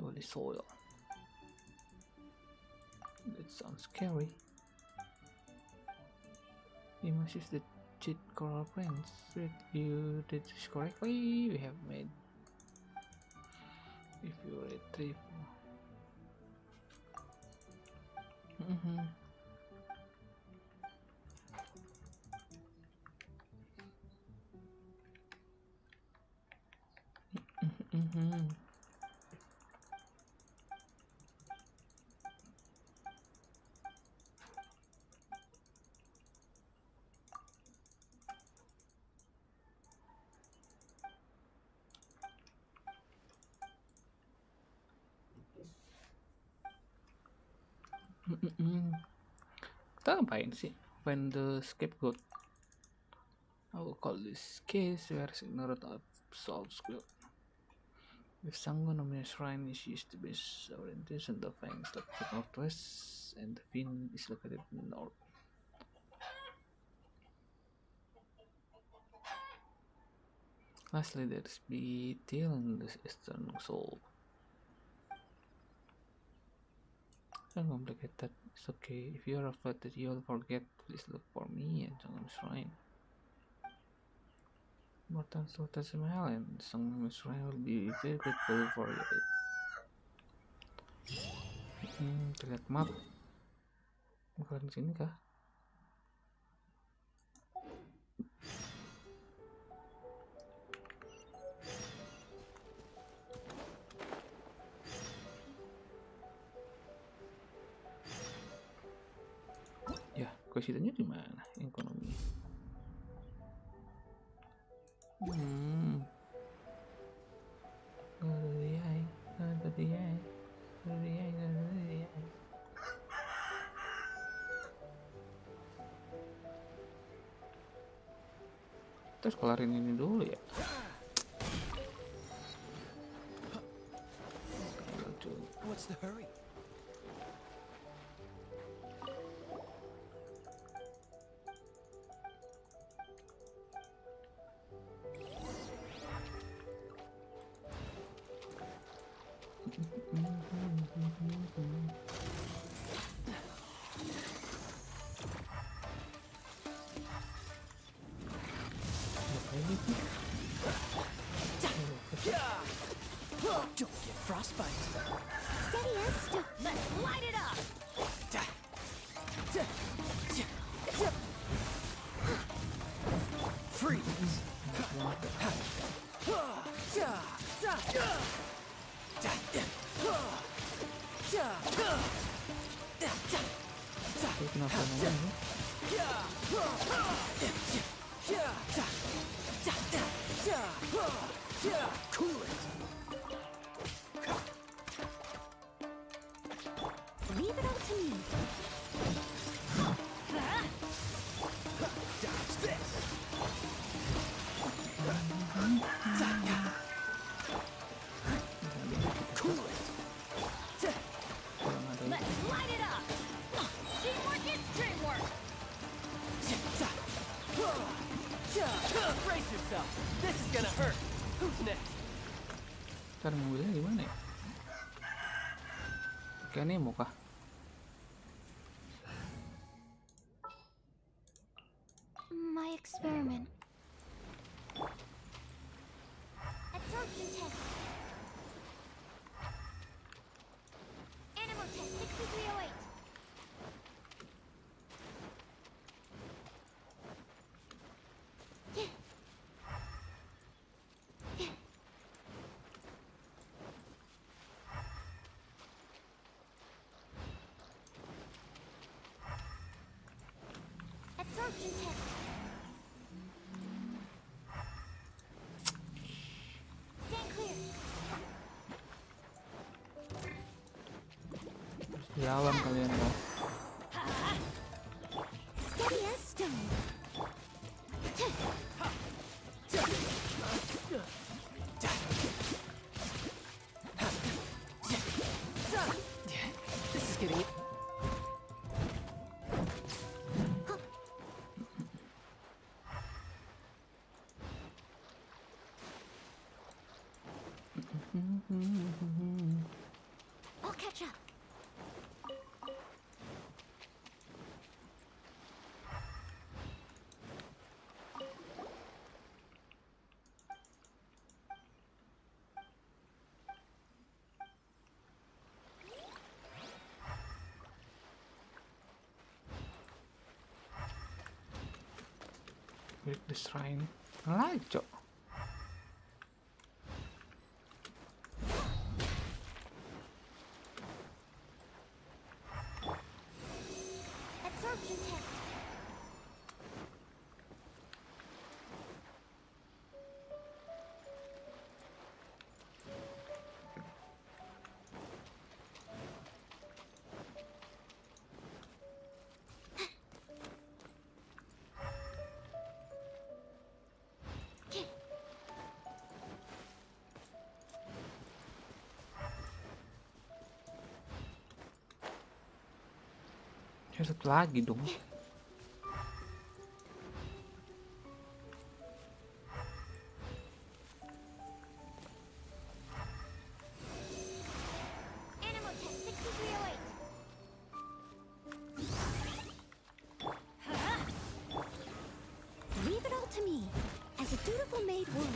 Holy soil. That sounds scary. You must use the cheat coral brains. You did this correctly. We have made. If you retrieve. Kita ngapain sih? Find the scapegoat. I will call this case where ignorant absolves guilt. If Sangonami Shrine is used to base orientation, the fang is located northwest and the fin is located north. Lastly, there's the tail in the eastern soul. So complicated. It's okay. If you're afraid that you'll forget, please look for me at Sangonami Shrine. More thanks to Taj Mahal, and Sangonami Shrine will be very grateful for you. Terlihat map. Bukan di sini kah? Ya, kuesionernya di mana? Ekonomi. Terus kelarin ini dulu ya. What's the hurry? Don't get frostbite. Steady as stone. Let's light it up! Freeze! Cool it. Leave it up to me. Dodge this. Cool it. Let's light it up! Teamwork is dreamwork! Brace yourself. This is gonna hurt. Who's next? Cara mobilnya gimana ya? Kayaknya mau kah? My experiment. Absorption test Absorption test. Stand clear. Lawan kalian loh. Steady as stone. This is getting... I'll catch up. With the shrine. Like, cok. Absorption test. Ya satu lagi dong. Animal test 6308. Leave it all to me, as a dutiful maid would.